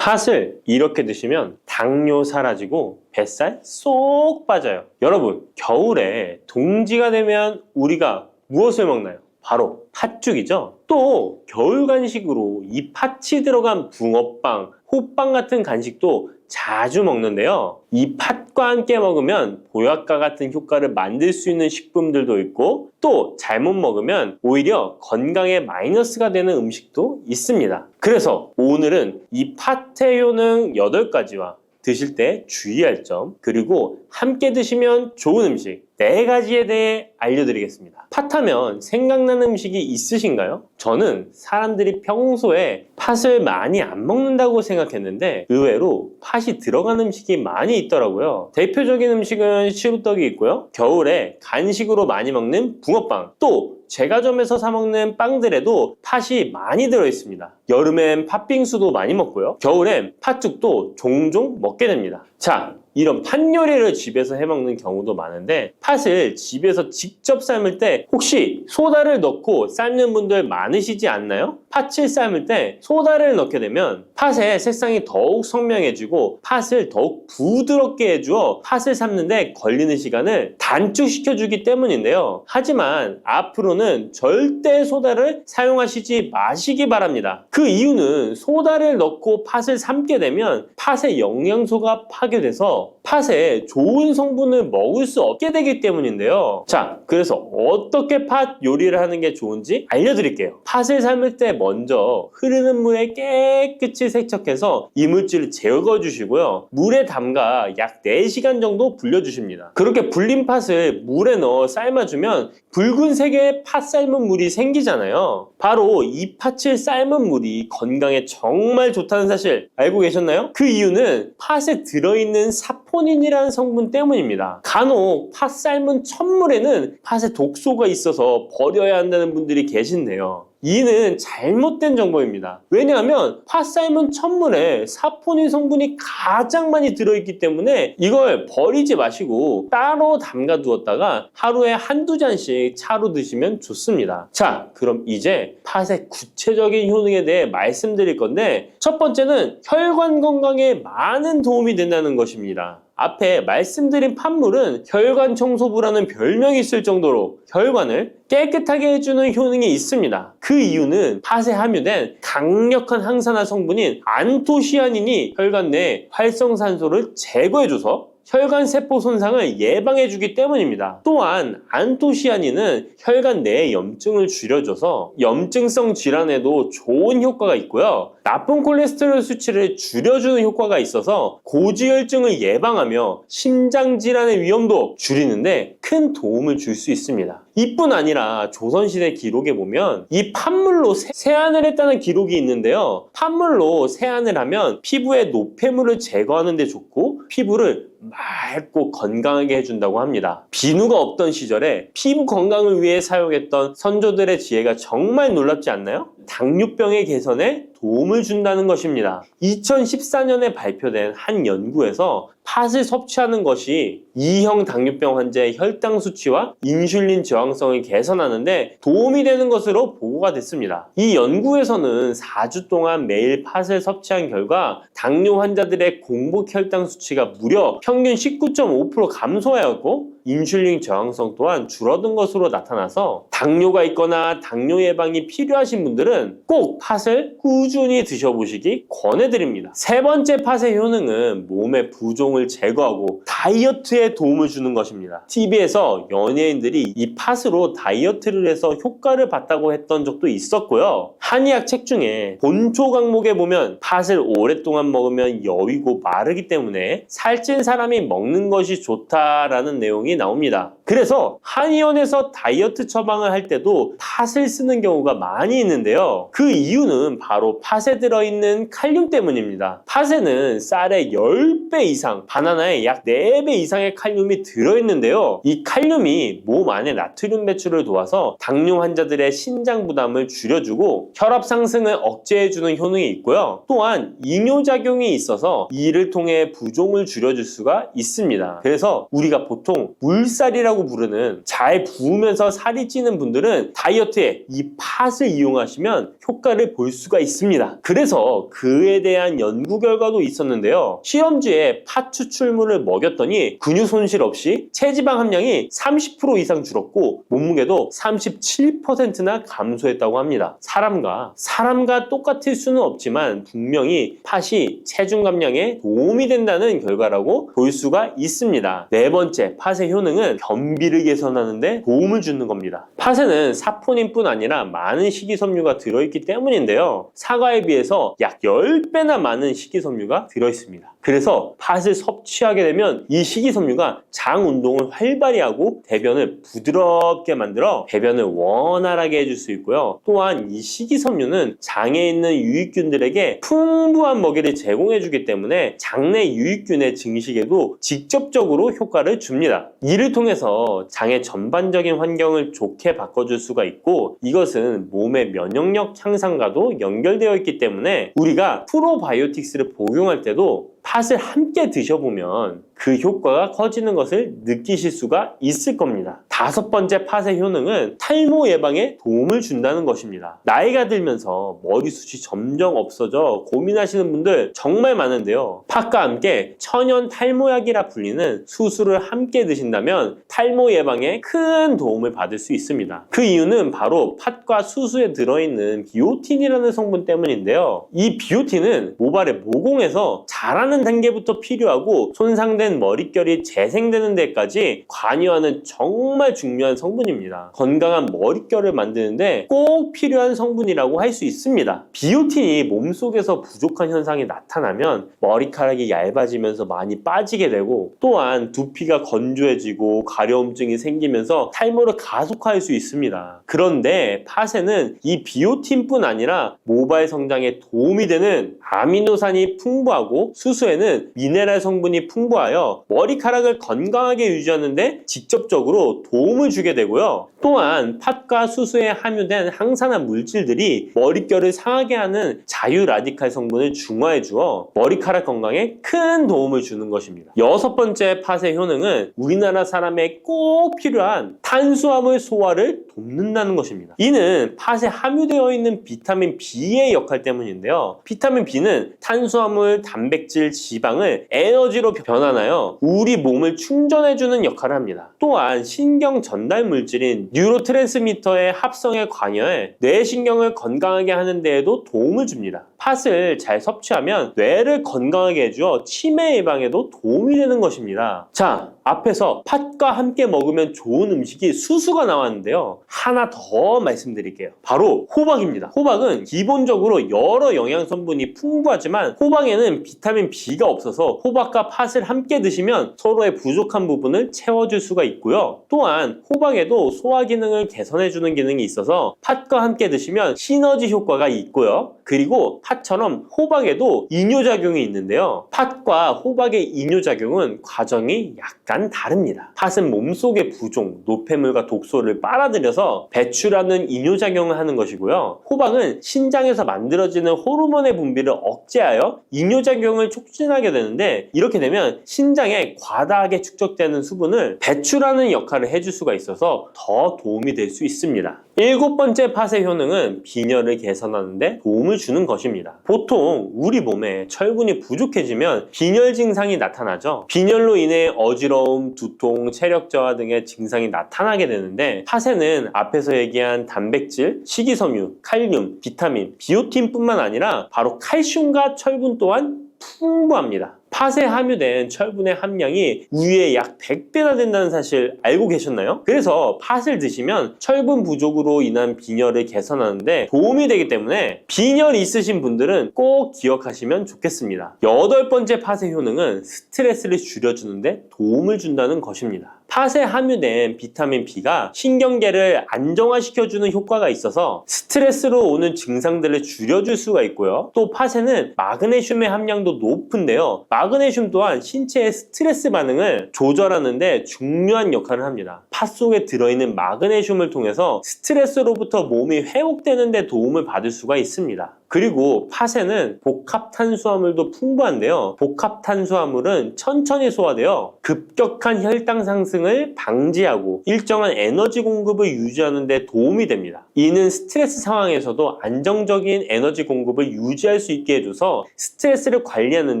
팥을 이렇게 드시면 당뇨 사라지고 뱃살 쏙 빠져요. 여러분, 겨울에 동지가 되면 우리가 무엇을 먹나요? 바로 팥죽이죠. 또 겨울 간식으로 이 팥이 들어간 붕어빵, 호빵 같은 간식도 자주 먹는데요. 이 팥과 함께 먹으면 보약과 같은 효과를 만들 수 있는 식품들도 있고, 또 잘못 먹으면 오히려 건강에 마이너스가 되는 음식도 있습니다. 그래서 오늘은 이 팥의 효능 8가지와 드실 때 주의할 점, 그리고 함께 드시면 좋은 음식 4가지에 대해 알려드리겠습니다. 팥하면 생각나는 음식이 있으신가요? 저는 사람들이 평소에 팥을 많이 안 먹는다고 생각했는데 의외로 팥이 들어간 음식이 많이 있더라고요. 대표적인 음식은 시루떡이 있고요. 겨울에 간식으로 많이 먹는 붕어빵, 또 제과점에서 사 먹는 빵들에도 팥이 많이 들어있습니다. 여름엔 팥빙수도 많이 먹고요. 겨울엔 팥죽도 종종 먹게 됩니다. 자, 이런 팥 요리를 집에서 해먹는 경우도 많은데, 팥을 집에서 직접 삶을 때 혹시 소다를 넣고 삶는 분들 많으시지 않나요? 팥을 삶을 때 소다를 넣게 되면 팥의 색상이 더욱 선명해지고 팥을 더욱 부드럽게 해주어 팥을 삶는데 걸리는 시간을 단축시켜주기 때문인데요. 하지만 앞으로는 절대 소다를 사용하시지 마시기 바랍니다. 그 이유는 소다를 넣고 팥을 삶게 되면 팥의 영양소가 파괴돼서 팥에 좋은 성분을 먹을 수 없게 되기 때문인데요. 자, 그래서 어떻게 팥 요리를 하는 게 좋은지 알려드릴게요. 팥을 삶을 때 먼저 흐르는 물에 깨끗이 세척해서 이물질을 제거해 주시고요. 물에 담가 약 4시간 정도 불려주십니다. 그렇게 불린 팥을 물에 넣어 삶아주면 붉은색의 팥 삶은 물이 생기잖아요. 바로 이 팥을 삶은 물이 건강에 정말 좋다는 사실 알고 계셨나요? 그 이유는 팥에 들어있는 사포닌이라는 성분 때문입니다. 간혹 팥 삶은 첫물에는 팥에 독소가 있어서 버려야 한다는 분들이 계신데요. 이는 잘못된 정보입니다. 왜냐하면 팥 삶은 첫물에 사포닌 성분이 가장 많이 들어있기 때문에 이걸 버리지 마시고 따로 담가 두었다가 하루에 1~2잔씩 차로 드시면 좋습니다. 자, 그럼 이제 팥의 구체적인 효능에 대해 말씀드릴 건데, 첫 번째는 혈관 건강에 많은 도움이 된다는 것입니다. 앞에 말씀드린 팥물은 혈관 청소부라는 별명이 있을 정도로 혈관을 깨끗하게 해주는 효능이 있습니다. 그 이유는 팥에 함유된 강력한 항산화 성분인 안토시아닌이 혈관 내 활성산소를 제거해줘서 혈관 세포 손상을 예방해주기 때문입니다. 또한 안토시아닌은 혈관 내의 염증을 줄여줘서 염증성 질환에도 좋은 효과가 있고요. 나쁜 콜레스테롤 수치를 줄여주는 효과가 있어서 고지혈증을 예방하며 심장질환의 위험도 줄이는데 큰 도움을 줄 수 있습니다. 이뿐 아니라 조선시대 기록에 보면 이 팥물로 세안을 했다는 기록이 있는데요. 팥물로 세안을 하면 피부의 노폐물을 제거하는 데 좋고 피부를 맑고 건강하게 해준다고 합니다. 비누가 없던 시절에 피부 건강을 위해 사용했던 선조들의 지혜가 정말 놀랍지 않나요? 당뇨병의 개선에 도움을 준다는 것입니다. 2014년에 발표된 한 연구에서 팥을 섭취하는 것이 2형 당뇨병 환자의 혈당 수치와 인슐린 저항성을 개선하는데 도움이 되는 것으로 보고가 됐습니다. 이 연구에서는 4주 동안 매일 팥을 섭취한 결과 당뇨 환자들의 공복 혈당 수치가 무려 평균 19.5% 감소하였고 인슐린 저항성 또한 줄어든 것으로 나타나서 당뇨가 있거나 당뇨 예방이 필요하신 분들은 꼭 팥을 꾸준히 드셔보시기 권해드립니다. 세 번째 팥의 효능은 몸의 부종을 제거하고 다이어트에 도움을 주는 것입니다. TV에서 연예인들이 이 팥으로 다이어트를 해서 효과를 봤다고 했던 적도 있었고요. 한의학 책 중에 본초 강목에 보면 팥을 오랫동안 먹으면 여위고 마르기 때문에 살찐 사람이 먹는 것이 좋다라는 내용이 나옵니다. 그래서 한의원에서 다이어트 처방을 할 때도 팥을 쓰는 경우가 많이 있는데요. 그 이유는 바로 팥에 들어있는 칼륨 때문입니다. 팥에는 쌀의 10배 이상, 바나나에 약 4배 이상의 칼륨이 들어있는데요. 이 칼륨이 몸 안에 나트륨 배출을 도와서 당뇨 환자들의 신장 부담을 줄여주고 혈압 상승을 억제해주는 효능이 있고요. 또한 이뇨작용이 있어서 이를 통해 부종을 줄여줄 수가 있습니다. 그래서 우리가 보통 물살이라고 부르는 잘 부으면서 살이 찌는 분들은 다이어트에 이 팥을 이용하시면 효과를 볼 수가 있습니다. 그래서 그에 대한 연구 결과도 있었는데요. 시험지에 팥 추출물을 먹였더니 근육 손실 없이 체지방 함량이 30% 이상 줄었고 몸무게도 37%나 감소했다고 합니다. 사람과 똑같을 수는 없지만 분명히 팥이 체중 감량에 도움이 된다는 결과라고 볼 수가 있습니다. 네 번째, 팥의 효능은 변비를 개선하는 데 도움을 주는 겁니다. 팥에는 사포닌뿐 아니라 많은 식이섬유가 들어있기 때문인데요. 사과에 비해서 약 10배나 많은 식이섬유가 들어있습니다. 그래서 팥을 섭취하게 되면 이 식이섬유가 장 운동을 활발히 하고 대변을 부드럽게 만들어 배변을 원활하게 해줄 수 있고요. 또한 이 식이섬유는 장에 있는 유익균들에게 풍부한 먹이를 제공해주기 때문에 장내 유익균의 증식에도 직접적으로 효과를 줍니다. 이를 통해서 장의 전반적인 환경을 좋게 바꿔줄 수가 있고 이것은 몸의 면역력 향상과도 연결되어 있기 때문에 우리가 프로바이오틱스를 복용할 때도 팥을 함께 드셔보면 그 효과가 커지는 것을 느끼실 수가 있을 겁니다. 다섯 번째 팥의 효능은 탈모 예방에 도움을 준다는 것입니다. 나이가 들면서 머리숱이 점점 없어져 고민하시는 분들 정말 많은데요. 팥과 함께 천연 탈모약이라 불리는 수수를 함께 드신다면 탈모 예방에 큰 도움을 받을 수 있습니다. 그 이유는 바로 팥과 수수에 들어있는 비오틴이라는 성분 때문인데요. 이 비오틴은 모발의 모공에서 자라는 단계부터 필요하고 손상된 머릿결이 재생되는 데까지 관여하는 정말 중요한 성분입니다. 건강한 머릿결을 만드는데 꼭 필요한 성분이라고 할 수 있습니다. 비오틴이 몸속에서 부족한 현상이 나타나면 머리카락이 얇아지면서 많이 빠지게 되고 또한 두피가 건조해지고 가려움증이 생기면서 탈모를 가속화할 수 있습니다. 그런데 팥에는 이 비오틴뿐 아니라 모발 성장에 도움이 되는 아미노산이 풍부하고 수수에는 미네랄 성분이 풍부하여 머리카락을 건강하게 유지하는 데 직접적으로 도움을 주게 되고요. 또한 팥과 수수에 함유된 항산화 물질들이 머릿결을 상하게 하는 자유 라디칼 성분을 중화해 주어 머리카락 건강에 큰 도움을 주는 것입니다. 여섯 번째 팥의 효능은 우리나라 사람에 꼭 필요한 탄수화물 소화를 돕는다는 것입니다. 이는 팥에 함유되어 있는 비타민 B의 역할 때문인데요. 비타민 B는 탄수화물, 단백질, 지방을 에너지로 변환하여 우리 몸을 충전해주는 역할을 합니다. 또한 신경 전달 물질인 뉴로트랜스미터의 합성에 관여해 뇌신경을 건강하게 하는 데에도 도움을 줍니다. 팥을 잘 섭취하면 뇌를 건강하게 해주어 치매 예방에도 도움이 되는 것입니다. 자, 앞에서 팥과 함께 먹으면 좋은 음식이 수수가 나왔는데요. 하나 더 말씀드릴게요. 바로 호박입니다. 호박은 기본적으로 여러 영양성분이 풍부하지만 호박에는 비타민 B가 없어서 호박과 팥을 함께 드시면 서로의 부족한 부분을 채워줄 수가 있고요. 또한 호박에도 소화 기능을 개선해주는 기능이 있어서 팥과 함께 드시면 시너지 효과가 있고요. 그리고 팥처럼 호박에도 이뇨작용이 있는데요. 팥과 호박의 이뇨작용은 과정이 약간 다릅니다. 팥은 몸속의 부종, 노폐물과 독소를 빨아들여서 배출하는 이뇨작용을 하는 것이고요. 호박은 신장에서 만들어지는 호르몬의 분비를 억제하여 이뇨작용을 촉진하게 되는데 이렇게 되면 신장에 과다하게 축적되는 수분을 배출하는 역할을 해줄 수가 있어서 더 도움이 될 수 있습니다. 일곱 번째 팥의 효능은 빈혈을 개선하는 데 도움을 주는 것입니다. 보통 우리 몸에 철분이 부족해지면 빈혈 증상이 나타나죠. 빈혈로 인해 어지러움, 두통, 체력 저하 등의 증상이 나타나게 되는데 팥에는 앞에서 얘기한 단백질, 식이섬유, 칼륨, 비타민, 비오틴뿐만 아니라 바로 칼슘과 철분 또한 풍부합니다. 팥에 함유된 철분의 함량이 우유의 약 100배나 된다는 사실 알고 계셨나요? 그래서 팥을 드시면 철분 부족으로 인한 빈혈을 개선하는데 도움이 되기 때문에 빈혈이 있으신 분들은 꼭 기억하시면 좋겠습니다. 여덟 번째 팥의 효능은 스트레스를 줄여주는데 도움을 준다는 것입니다. 팥에 함유된 비타민 B가 신경계를 안정화시켜주는 효과가 있어서 스트레스로 오는 증상들을 줄여줄 수가 있고요. 또 팥에는 마그네슘의 함량도 높은데요. 마그네슘 또한 신체의 스트레스 반응을 조절하는 데 중요한 역할을 합니다. 팥 속에 들어있는 마그네슘을 통해서 스트레스로부터 몸이 회복되는 데 도움을 받을 수가 있습니다. 그리고 팥에는 복합탄수화물도 풍부한데요. 복합탄수화물은 천천히 소화되어 급격한 혈당 상승을 방지하고 일정한 에너지 공급을 유지하는 데 도움이 됩니다. 이는 스트레스 상황에서도 안정적인 에너지 공급을 유지할 수 있게 해줘서 스트레스를 관리하는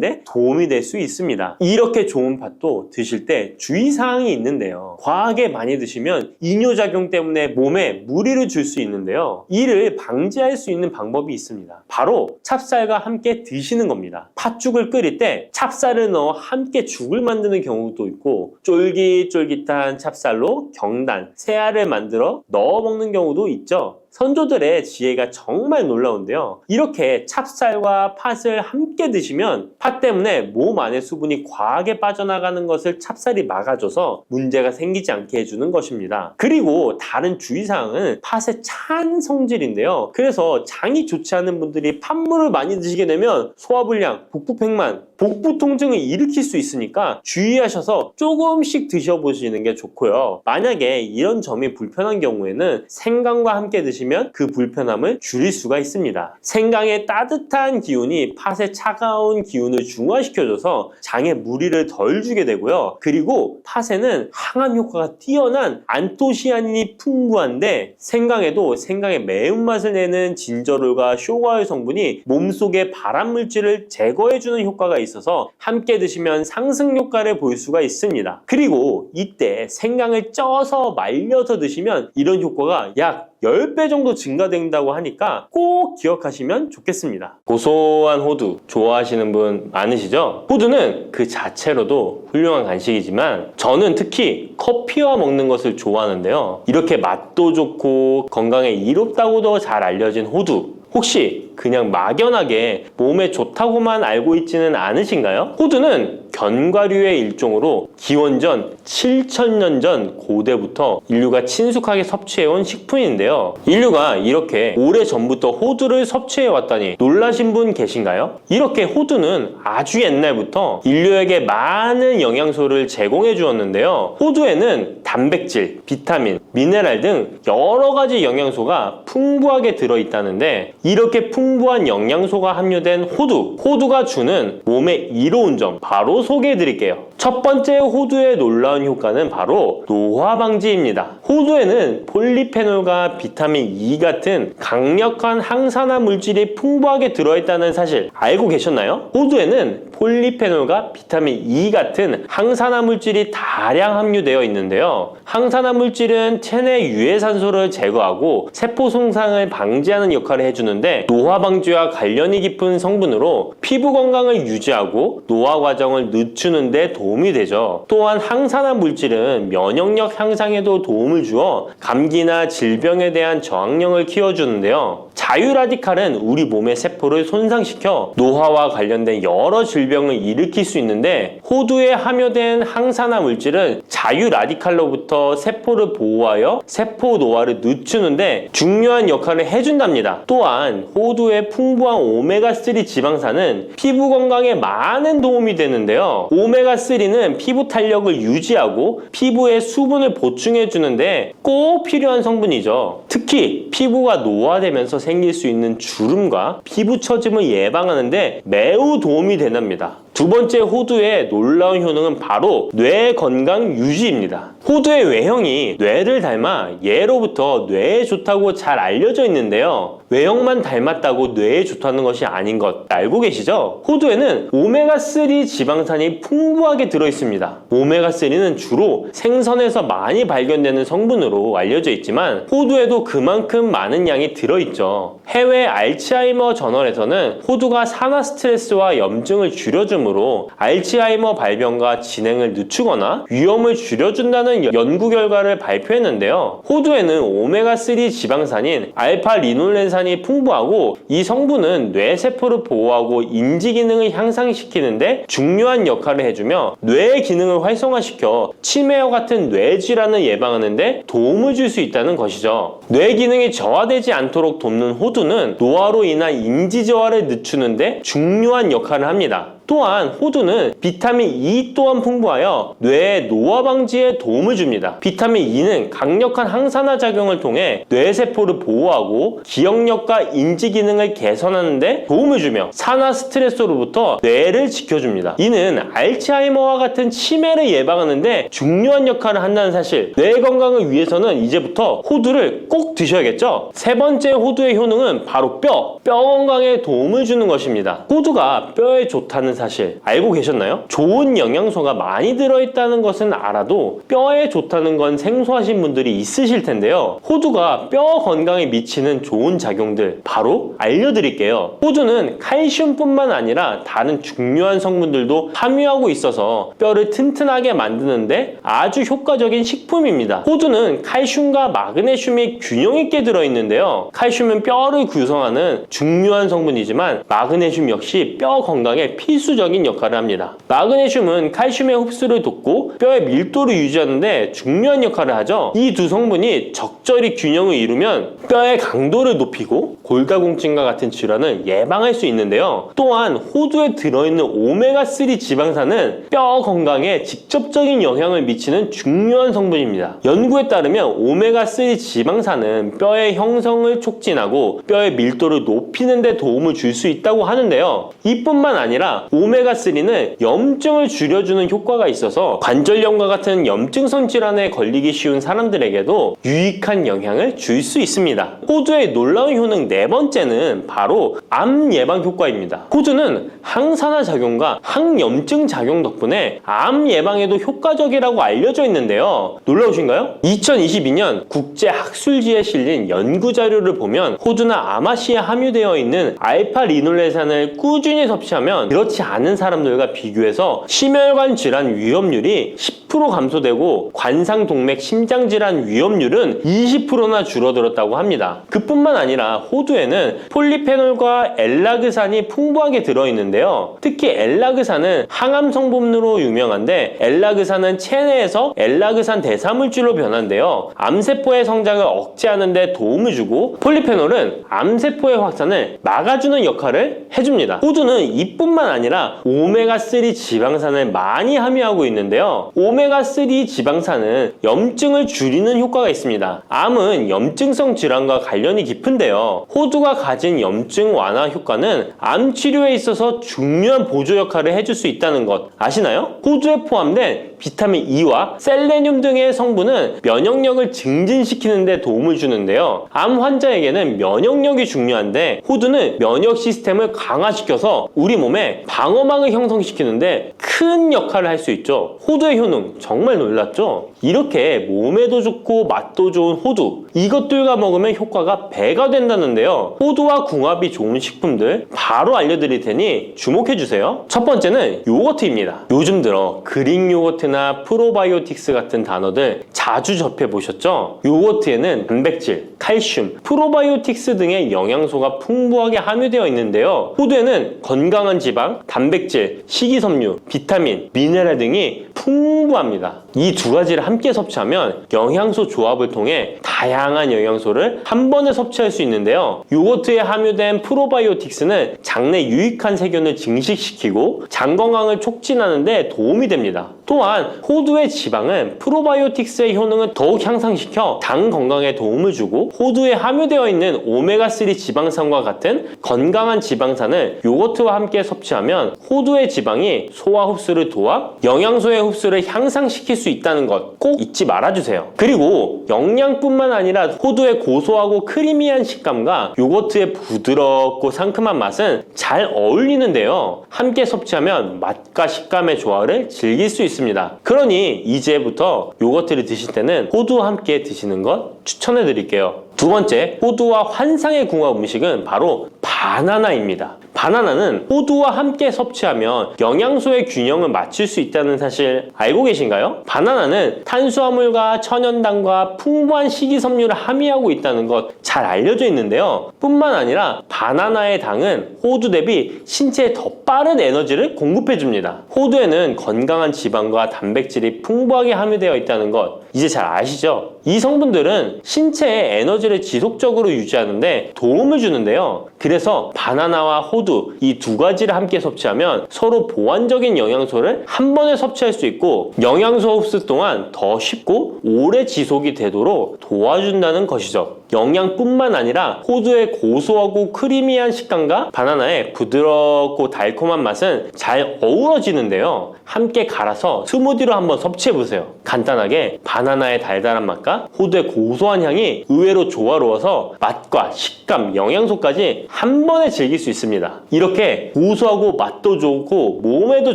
데 도움이 될 수 있습니다. 이렇게 좋은 팥도 드실 때 주의사항이 있는데요. 과하게 많이 드시면 이뇨작용 때문에 몸에 무리를 줄 수 있는데요. 이를 방지할 수 있는 방법이 있습니다. 바로 찹쌀과 함께 드시는 겁니다. 팥죽을 끓일 때 찹쌀을 넣어 함께 죽을 만드는 경우도 있고 쫄깃쫄깃한 찹쌀로 경단, 새알을 만들어 넣어 먹는 경우도 있죠. 선조들의 지혜가 정말 놀라운데요. 이렇게 찹쌀과 팥을 함께 드시면 팥 때문에 몸 안에 수분이 과하게 빠져나가는 것을 찹쌀이 막아줘서 문제가 생기지 않게 해주는 것입니다. 그리고 다른 주의사항은 팥의 찬 성질인데요. 그래서 장이 좋지 않은 분들이 팥물을 많이 드시게 되면 소화불량, 복부팽만, 복부 통증을 일으킬 수 있으니까 주의하셔서 조금씩 드셔보시는 게 좋고요. 만약에 이런 점이 불편한 경우에는 생강과 함께 드시면 그 불편함을 줄일 수가 있습니다. 생강의 따뜻한 기운이 팥의 차가운 기운을 중화시켜줘서 장에 무리를 덜 주게 되고요. 그리고 팥에는 항암 효과가 뛰어난 안토시아닌이 풍부한데 생강에도 생강의 매운맛을 내는 진저롤과 쇼가올 성분이 몸속의 발암물질을 제거해주는 효과가 있어서 함께 드시면 상승 효과를 볼 수가 있습니다. 그리고 이때 생강을 쪄서 말려서 드시면 이런 효과가 약 10배 정도 증가된다고 하니까 꼭 기억하시면 좋겠습니다. 고소한 호두 좋아하시는 분 많으시죠? 호두는 그 자체로도 훌륭한 간식이지만 저는 특히 커피와 먹는 것을 좋아하는데요. 이렇게 맛도 좋고 건강에 이롭다고도 잘 알려진 호두, 혹시 그냥 막연하게 몸에 좋다고만 알고 있지는 않으신가요? 호두는 견과류의 일종으로 기원전 7,000년 전 고대부터 인류가 친숙하게 섭취해온 식품인데요. 인류가 이렇게 오래전부터 호두를 섭취해왔다니 놀라신 분 계신가요? 이렇게 호두는 아주 옛날부터 인류에게 많은 영양소를 제공해 주었는데요. 호두에는 단백질, 비타민, 미네랄 등 여러 가지 영양소가 풍부하게 들어있다는데 이렇게 풍부한 영양소가 함유된 호두가 주는 몸에 이로운 점 바로 소개해 드릴게요. 첫 번째 호두의 놀라운 효과는 바로 노화 방지입니다. 호두에는 폴리페놀과 비타민 E 같은 강력한 항산화 물질이 풍부하게 들어있다는 사실 알고 계셨나요? 호두에는 폴리페놀과 비타민 E 같은 항산화 물질이 다량 함유되어 있는데요. 항산화 물질은 체내 유해산소를 제거하고 세포 손상을 방지하는 역할을 해주는데 노화 방지와 관련이 깊은 성분으로 피부 건강을 유지하고 노화 과정을 늦추는 데 도움이 되죠. 또한 항산화 물질은 면역력 향상에도 도움을 주어 감기나 질병에 대한 저항력을 키워주는데요. 자유라디칼은 우리 몸의 세포를 손상시켜 노화와 관련된 여러 질병을 일으킬 수 있는데 호두에 함유된 항산화 물질은 자유라디칼로부터 세포를 보호하여 세포 노화를 늦추는데 중요한 역할을 해준답니다. 또한 호두의 풍부한 오메가3 지방산은 피부 건강에 많은 도움이 되는데요. 오메가3는 피부 탄력을 유지하고 피부에 수분을 보충해 주는데 꼭 필요한 성분이죠. 특히 피부가 노화되면서 생길 수 있는 주름과 피부 처짐을 예방하는데 매우 도움이 된답니다. 두 번째 호두의 놀라운 효능은 바로 뇌 건강 유지입니다. 호두의 외형이 뇌를 닮아 예로부터 뇌에 좋다고 잘 알려져 있는데요. 외형만 닮았다고 뇌에 좋다는 것이 아닌 것 알고 계시죠? 호두에는 오메가3 지방산이 풍부하게 들어있습니다. 오메가3는 주로 생선에서 많이 발견되는 성분으로 알려져 있지만 호두에도 그만큼 많은 양이 들어있죠. 해외 알츠하이머 저널에서는 호두가 산화 스트레스와 염증을 줄여주므로 알츠하이머 발병과 진행을 늦추거나 위험을 줄여준다는 연구 결과를 발표했는데요. 호두에는 오메가3 지방산인 알파-리놀렌산이 풍부하고 이 성분은 뇌세포를 보호하고 인지 기능을 향상시키는데 중요한 역할을 해주며 뇌의 기능을 활성화시켜 치매와 같은 뇌질환을 예방하는데 도움을 줄 수 있다는 것이죠. 뇌 기능이 저하되지 않도록 돕는 호두는 노화로 인한 인지 저하를 늦추는데 중요한 역할을 합니다. 또한 호두는 비타민 E 또한 풍부하여 뇌의 노화 방지에 도움을 줍니다. 비타민 E는 강력한 항산화 작용을 통해 뇌세포를 보호하고 기억력과 인지 기능을 개선하는 데 도움을 주며 산화 스트레스로부터 뇌를 지켜줍니다. 이는 알츠하이머와 같은 치매를 예방하는 데 중요한 역할을 한다는 사실. 뇌 건강을 위해서는 이제부터 호두를 꼭 드셔야겠죠? 세 번째 호두의 효능은 바로 뼈 건강에 도움을 주는 것입니다. 호두가 뼈에 좋다는 사실 알고 계셨나요? 좋은 영양소가 많이 들어있다는 것은 알아도 뼈에 좋다는 건 생소하신 분들이 있으실 텐데요. 호두가 뼈 건강에 미치는 좋은 작용들 바로 알려드릴게요. 호두는 칼슘뿐만 아니라 다른 중요한 성분들도 함유하고 있어서 뼈를 튼튼하게 만드는데 아주 효과적인 식품입니다. 호두는 칼슘과 마그네슘이 균형 있게 들어있는데요. 칼슘은 뼈를 구성하는 중요한 성분이지만 마그네슘 역시 뼈 건강에 필수적인 역할을 합니다. 마그네슘은 칼슘의 흡수를 돕고 뼈의 밀도를 유지하는 데 중요한 역할을 하죠. 이 두 성분이 적절히 균형을 이루면 뼈의 강도를 높이고 골다공증과 같은 질환을 예방할 수 있는데요. 또한 호두에 들어있는 오메가3 지방산은 뼈 건강에 직접적인 영향을 미치는 중요한 성분입니다. 연구에 따르면 오메가3 지방산은 뼈의 형성을 촉진하고 뼈의 밀도를 높이는 데 도움을 줄 수 있다고 하는데요. 이뿐만 아니라 오메가3는 염증을 줄여주는 효과가 있어서 관절염과 같은 염증성 질환에 걸리기 쉬운 사람들에게도 유익한 영향을 줄 수 있습니다. 호두의 놀라운 효능 네 번째는 바로 암 예방 효과입니다. 호두는 항산화 작용과 항염증 작용 덕분에 암 예방에도 효과적이라고 알려져 있는데요. 놀라우신가요? 2022년 국제학술지에 실린 연구 자료를 보면 호두나 아마씨에 함유되어 있는 알파 리놀레산을 꾸준히 섭취하면 그렇지 않은 사람들과 비교해서 심혈관 질환 위험률이 10% 감소되고 관상동맥 심장질환 위험률은 20%나 줄어들었다고 합니다. 그뿐만 아니라 호두에는 폴리페놀과 엘라그산이 풍부하게 들어있는데요. 특히 엘라그산은 항암 성분으로 유명한데 엘라그산은 체내에서 엘라그산 대사물질로 변한대요. 암세포의 성장을 억제하는 데 도움을 주고 폴리페놀은 암세포의 확산을 막아주는 역할을 해줍니다. 호두는 이뿐만 아니라 오메가3 지방산을 많이 함유하고 있는데요. 오메가3 지방산은 염증을 줄이는 효과가 있습니다. 암은 염증성 질환과 관련이 깊은데요. 호두가 가진 염증 완화 효과는 암 치료에 있어서 중요한 보조 역할을 해줄 수 있다는 것 아시나요? 호두에 포함된 비타민 E와 셀레늄 등의 성분은 면역력을 증진시키는 데 도움을 주는데요. 암 환자에게는 면역력이 중요한데 호두는 면역 시스템을 강화시켜서 우리 몸에 방어막을 형성시키는데 큰 역할을 할 수 있죠. 호두의 효능 정말 놀랍죠? 이렇게 몸에도 좋고 맛도 좋은 호두 이것들과 먹으면 효과가 배가 된다는데요. 호두와 궁합이 좋은 식품들 바로 알려드릴 테니 주목해주세요. 첫 번째는 요거트입니다. 요즘 들어 그릭 요거트나 프로바이오틱스 같은 단어들 자주 접해보셨죠? 요거트에는 단백질, 칼슘, 프로바이오틱스 등의 영양소가 풍부하게 함유되어 있는데요. 호두에는 건강한 지방, 단백질, 식이섬유, 비타민, 미네랄 등이 풍부합니다. 이 두 가지를 함께 섭취하면 영양소 조합을 통해 다양한 영양소를 한 번에 섭취할 수 있는데요. 요거트에 함유된 프로바이오틱스는 장내 유익한 세균을 증식시키고 장 건강을 촉진하는 데 도움이 됩니다. 또한 호두의 지방은 프로바이오틱스의 효능을 더욱 향상시켜 장 건강에 도움을 주고 호두에 함유되어 있는 오메가3 지방산과 같은 건강한 지방산을 요거트와 함께 섭취하면 호두의 지방이 소화 흡수를 도와 영양소의 흡수를 향상시킬 수 있다는 것 꼭 잊지 말아주세요. 그리고 영양뿐만 아니라 호두의 고소하고 크리미한 식감과 요거트의 부드럽고 상큼한 맛은 잘 어울리는데요. 함께 섭취하면 맛과 식감의 조화를 즐길 수 있습니다. 그러니 이제부터 요거트를 드실 때는 호두와 함께 드시는 것 추천해 드릴게요. 두 번째, 호두와 환상의 궁합 음식은 바로 바나나입니다. 바나나는 호두와 함께 섭취하면 영양소의 균형을 맞출 수 있다는 사실 알고 계신가요? 바나나는 탄수화물과 천연당과 풍부한 식이섬유를 함유하고 있다는 것 잘 알려져 있는데요. 뿐만 아니라 바나나의 당은 호두 대비 신체에 더 빠른 에너지를 공급해 줍니다. 호두에는 건강한 지방과 단백질이 풍부하게 함유되어 있다는 것 이제 잘 아시죠? 이 성분들은 신체의 에너지를 지속적으로 유지하는데 도움을 주는데요. 그래서 바나나와 호두 이 두 가지를 함께 섭취하면 서로 보완적인 영양소를 한 번에 섭취할 수 있고 영양소 흡수 동안 더 쉽고 오래 지속이 되도록 도와준다는 것이죠. 영양뿐만 아니라 호두의 고소하고 크리미한 식감과 바나나의 부드럽고 달콤한 맛은 잘 어우러지는데요. 함께 갈아서 스무디로 한번 섭취해보세요. 간단하게 바나나의 달달한 맛과 호두의 고소한 향이 의외로 조화로워서 맛과 식감, 영양소까지 한 번에 즐길 수 있습니다. 이렇게 고소하고 맛도 좋고 몸에도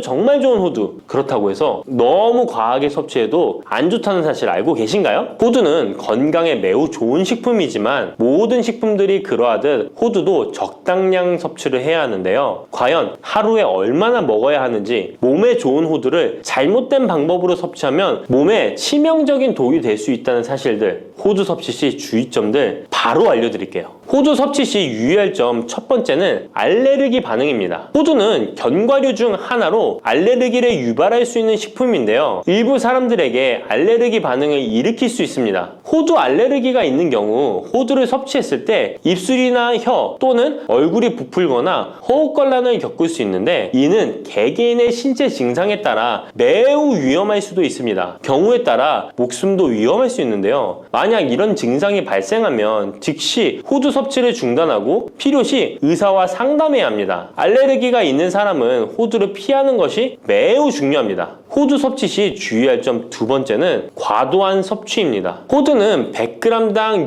정말 좋은 호두, 그렇다고 해서 너무 과하게 섭취해도 안 좋다는 사실 알고 계신가요? 호두는 건강에 매우 좋은 식품이지만 모든 식품들이 그러하듯 호두도 적당량 섭취를 해야 하는데요. 과연 하루에 얼마나 먹어야 하는지, 몸에 좋은 호두를 잘못된 방법으로 섭취하면 몸에 치명적인 독이 될 수 있다는 사실들, 호두 섭취 시 주의점들 바로 알려드릴게요. 호두 섭취 시 유의할 점 첫 번째는 알레르기 반응입니다. 호두는 견과류 중 하나로 알레르기를 유발할 수 있는 식품인데요. 일부 사람들에게 알레르기 반응을 일으킬 수 있습니다. 호두 알레르기가 있는 경우 호두를 섭취했을 때 입술이나 혀 또는 얼굴이 부풀거나 허우걸란을 겪을 수 있는데 이는 개개인의 신체 증상에 따라 매우 위험할 수도 있습니다. 경우에 따라 목숨도 위험할 수 있는데요. 만약 이런 증상이 발생하면 즉시 호두 섭취를 중단하고 필요시 의사와 상담해야 합니다. 알레르기가 있는 사람은 호두를 피하는 것이 매우 중요합니다. 호두 섭취 시 주의할 점 두 번째는 과도한 섭취입니다. 호두는 100g당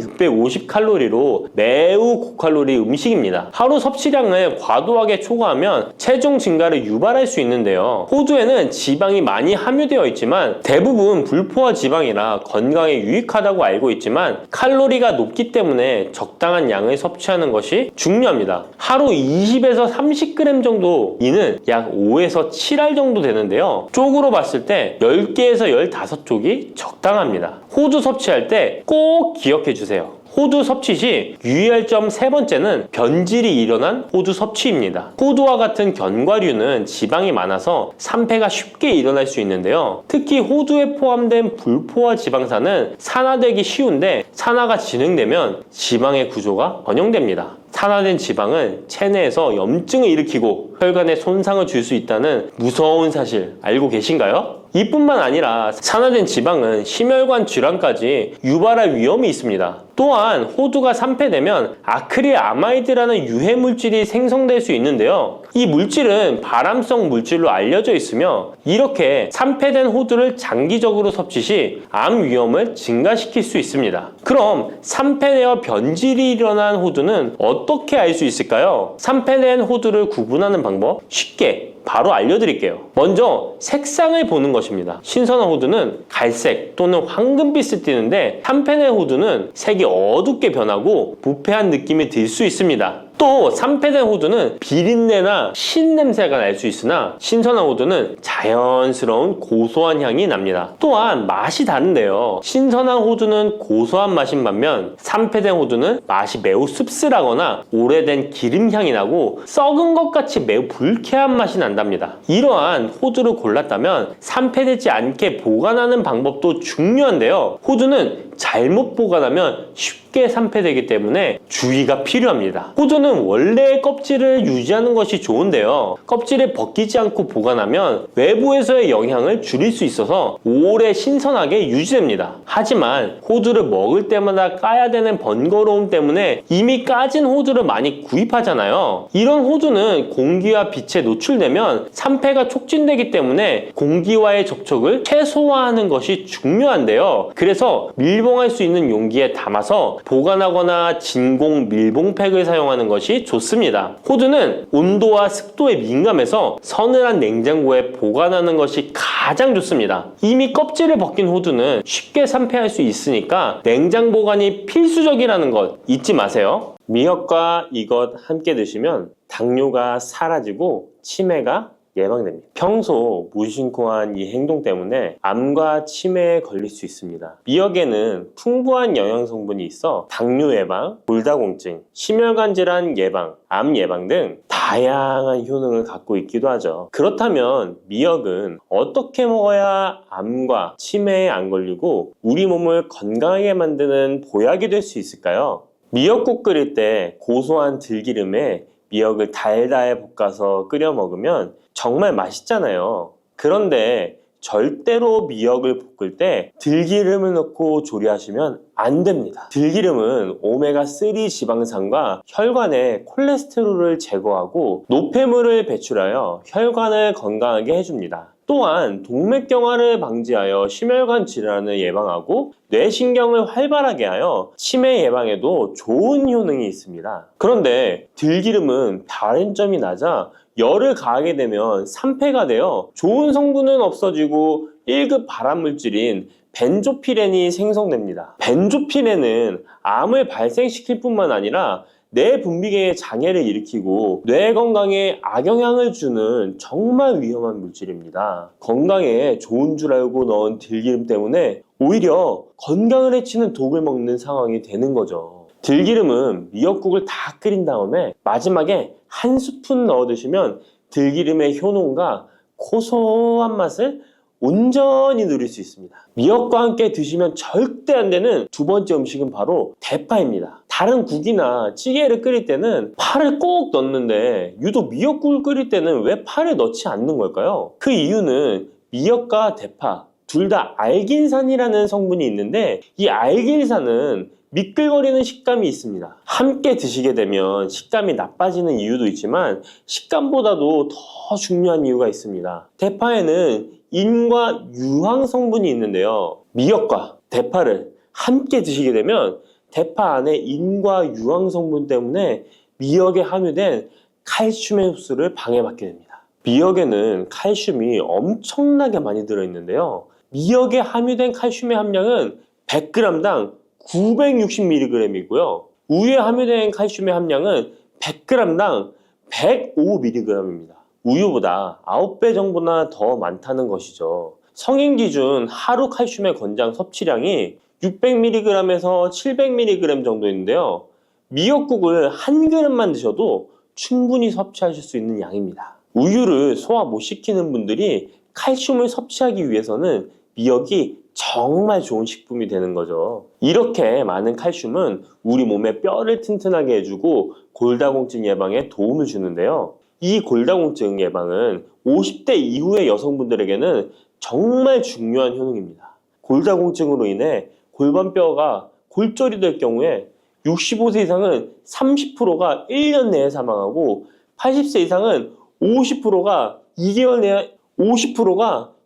650칼로리로 매우 고칼로리 음식입니다. 하루 섭취량을 과도하게 초과하면 체중 증가를 유발할 수 있는데요. 호두에는 지방이 많이 함유되어 있지만 대부분 불포화 지방이라 건강에 유익하다고 알고 있지만 칼로리가 높기 때문에 적당한 양을 섭취하는 것이 중요합니다. 하루 20에서 30g 정도, 이는 약 5에서 7알 정도 되는데요. 쪽으로 봤을 때 10개에서 15쪽이 적당합니다. 호두 섭취할 때 꼭 기억해 주세요. 호두 섭취 시 유의할 점 세 번째는 변질이 일어난 호두 섭취입니다. 호두와 같은 견과류는 지방이 많아서 산패가 쉽게 일어날 수 있는데요. 특히 호두에 포함된 불포화 지방산은 산화되기 쉬운데 산화가 진행되면 지방의 구조가 변형됩니다. 산화된 지방은 체내에서 염증을 일으키고 혈관에 손상을 줄 수 있다는 무서운 사실 알고 계신가요? 이뿐만 아니라 산화된 지방은 심혈관 질환까지 유발할 위험이 있습니다. 또한 호두가 산패되면 아크릴아마이드라는 유해 물질이 생성될 수 있는데요. 이 물질은 발암성 물질로 알려져 있으며 이렇게 산패된 호두를 장기적으로 섭취 시 암 위험을 증가시킬 수 있습니다. 그럼 산패되어 변질이 일어난 호두는 어떻게 알 수 있을까요? 산패된 호두를 구분하는 방법 쉽게 바로 알려드릴게요. 먼저 색상을 보는 것입니다. 신선한 호두는 갈색 또는 황금빛을 띠는데 산패된 호두는 색이 어둡게 변하고 부패한 느낌이 들 수 있습니다. 또 산패된 호두는 비린내나 신냄새가 날 수 있으나 신선한 호두는 자연스러운 고소한 향이 납니다. 또한 맛이 다른데요. 신선한 호두는 고소한 맛인 반면 산패된 호두는 맛이 매우 씁쓸하거나 오래된 기름향이 나고 썩은 것 같이 매우 불쾌한 맛이 난답니다. 이러한 호두를 골랐다면 산패되지 않게 보관하는 방법도 중요한데요. 호두는 잘못 보관하면 쉽게 산패되기 때문에 주의가 필요합니다. 호두는 원래의 껍질을 유지하는 것이 좋은데요. 껍질을 벗기지 않고 보관하면 외부에서의 영향을 줄일 수 있어서 오래 신선하게 유지됩니다. 하지만 호두를 먹을 때마다 까야 되는 번거로움 때문에 이미 까진 호두를 많이 구입하잖아요. 이런 호두는 공기와 빛에 노출되면 산패가 촉진되기 때문에 공기와의 접촉을 최소화하는 것이 중요한데요. 그래서 밀봉할 수 있는 용기에 담아서 보관하거나 진공 밀봉팩을 사용하는 것이 좋습니다. 호두는 온도와 습도에 민감해서 서늘한 냉장고에 보관하는 것이 가장 좋습니다. 이미 껍질을 벗긴 호두는 쉽게 산패할 수 있으니까 냉장 보관이 필수적이라는 것 잊지 마세요. 미역과 이것 함께 드시면 당뇨가 사라지고 치매가 예방됩니다. 평소 무심코 한 이 행동 때문에 암과 치매에 걸릴 수 있습니다. 미역에는 풍부한 영양 성분이 있어 당뇨 예방, 골다공증, 심혈관 질환 예방, 암 예방 등 다양한 효능을 갖고 있기도 하죠. 그렇다면 미역은 어떻게 먹어야 암과 치매에 안 걸리고 우리 몸을 건강하게 만드는 보약이 될 수 있을까요? 미역국 끓일 때 고소한 들기름에 미역을 달달 볶아서 끓여 먹으면 정말 맛있잖아요. 그런데 절대로 미역을 볶을 때 들기름을 넣고 조리하시면 안 됩니다. 들기름은 오메가3 지방산과 혈관의 콜레스테롤을 제거하고 노폐물을 배출하여 혈관을 건강하게 해줍니다. 또한 동맥경화를 방지하여 심혈관 질환을 예방하고 뇌신경을 활발하게 하여 치매 예방에도 좋은 효능이 있습니다. 그런데 들기름은 다른 점이 낮아 열을 가하게 되면 산패가 되어 좋은 성분은 없어지고 1급 발암물질인 벤조피렌이 생성됩니다. 벤조피렌은 암을 발생시킬 뿐만 아니라 뇌 분비계의 장애를 일으키고 뇌 건강에 악영향을 주는 정말 위험한 물질입니다. 건강에 좋은 줄 알고 넣은 들기름 때문에 오히려 건강을 해치는 독을 먹는 상황이 되는 거죠. 들기름은 미역국을 다 끓인 다음에 마지막에 한 스푼 넣어 드시면 들기름의 효능과 고소한 맛을 온전히 누릴 수 있습니다. 미역과 함께 드시면 절대 안 되는 두 번째 음식은 바로 대파입니다. 다른 국이나 찌개를 끓일 때는 파를 꼭 넣는데 유독 미역국을 끓일 때는 왜 파를 넣지 않는 걸까요? 그 이유는 미역과 대파 둘 다 알긴산이라는 성분이 있는데 이 알긴산은 미끌거리는 식감이 있습니다. 함께 드시게 되면 식감이 나빠지는 이유도 있지만 식감보다도 더 중요한 이유가 있습니다. 대파에는 인과 유황 성분이 있는데요. 미역과 대파를 함께 드시게 되면 대파 안에 인과 유황 성분 때문에 미역에 함유된 칼슘의 흡수를 방해받게 됩니다. 미역에는 칼슘이 엄청나게 많이 들어있는데요. 미역에 함유된 칼슘의 함량은 100g당 960mg이고요. 우유에 함유된 칼슘의 함량은 100g당 105mg입니다. 우유보다 9배 정도나 더 많다는 것이죠. 성인 기준 하루 칼슘의 권장 섭취량이 600mg에서 700mg 정도인데요. 미역국을 한 그릇만 드셔도 충분히 섭취하실 수 있는 양입니다. 우유를 소화 못 시키는 분들이 칼슘을 섭취하기 위해서는 미역이 정말 좋은 식품이 되는 거죠. 이렇게 많은 칼슘은 우리 몸의 뼈를 튼튼하게 해주고 골다공증 예방에 도움을 주는데요. 이 골다공증 예방은 50대 이후의 여성분들에게는 정말 중요한 효능입니다. 골다공증으로 인해 골반뼈가 골절이 될 경우에 65세 이상은 30%가 1년 내에 사망하고 80세 이상은 50%가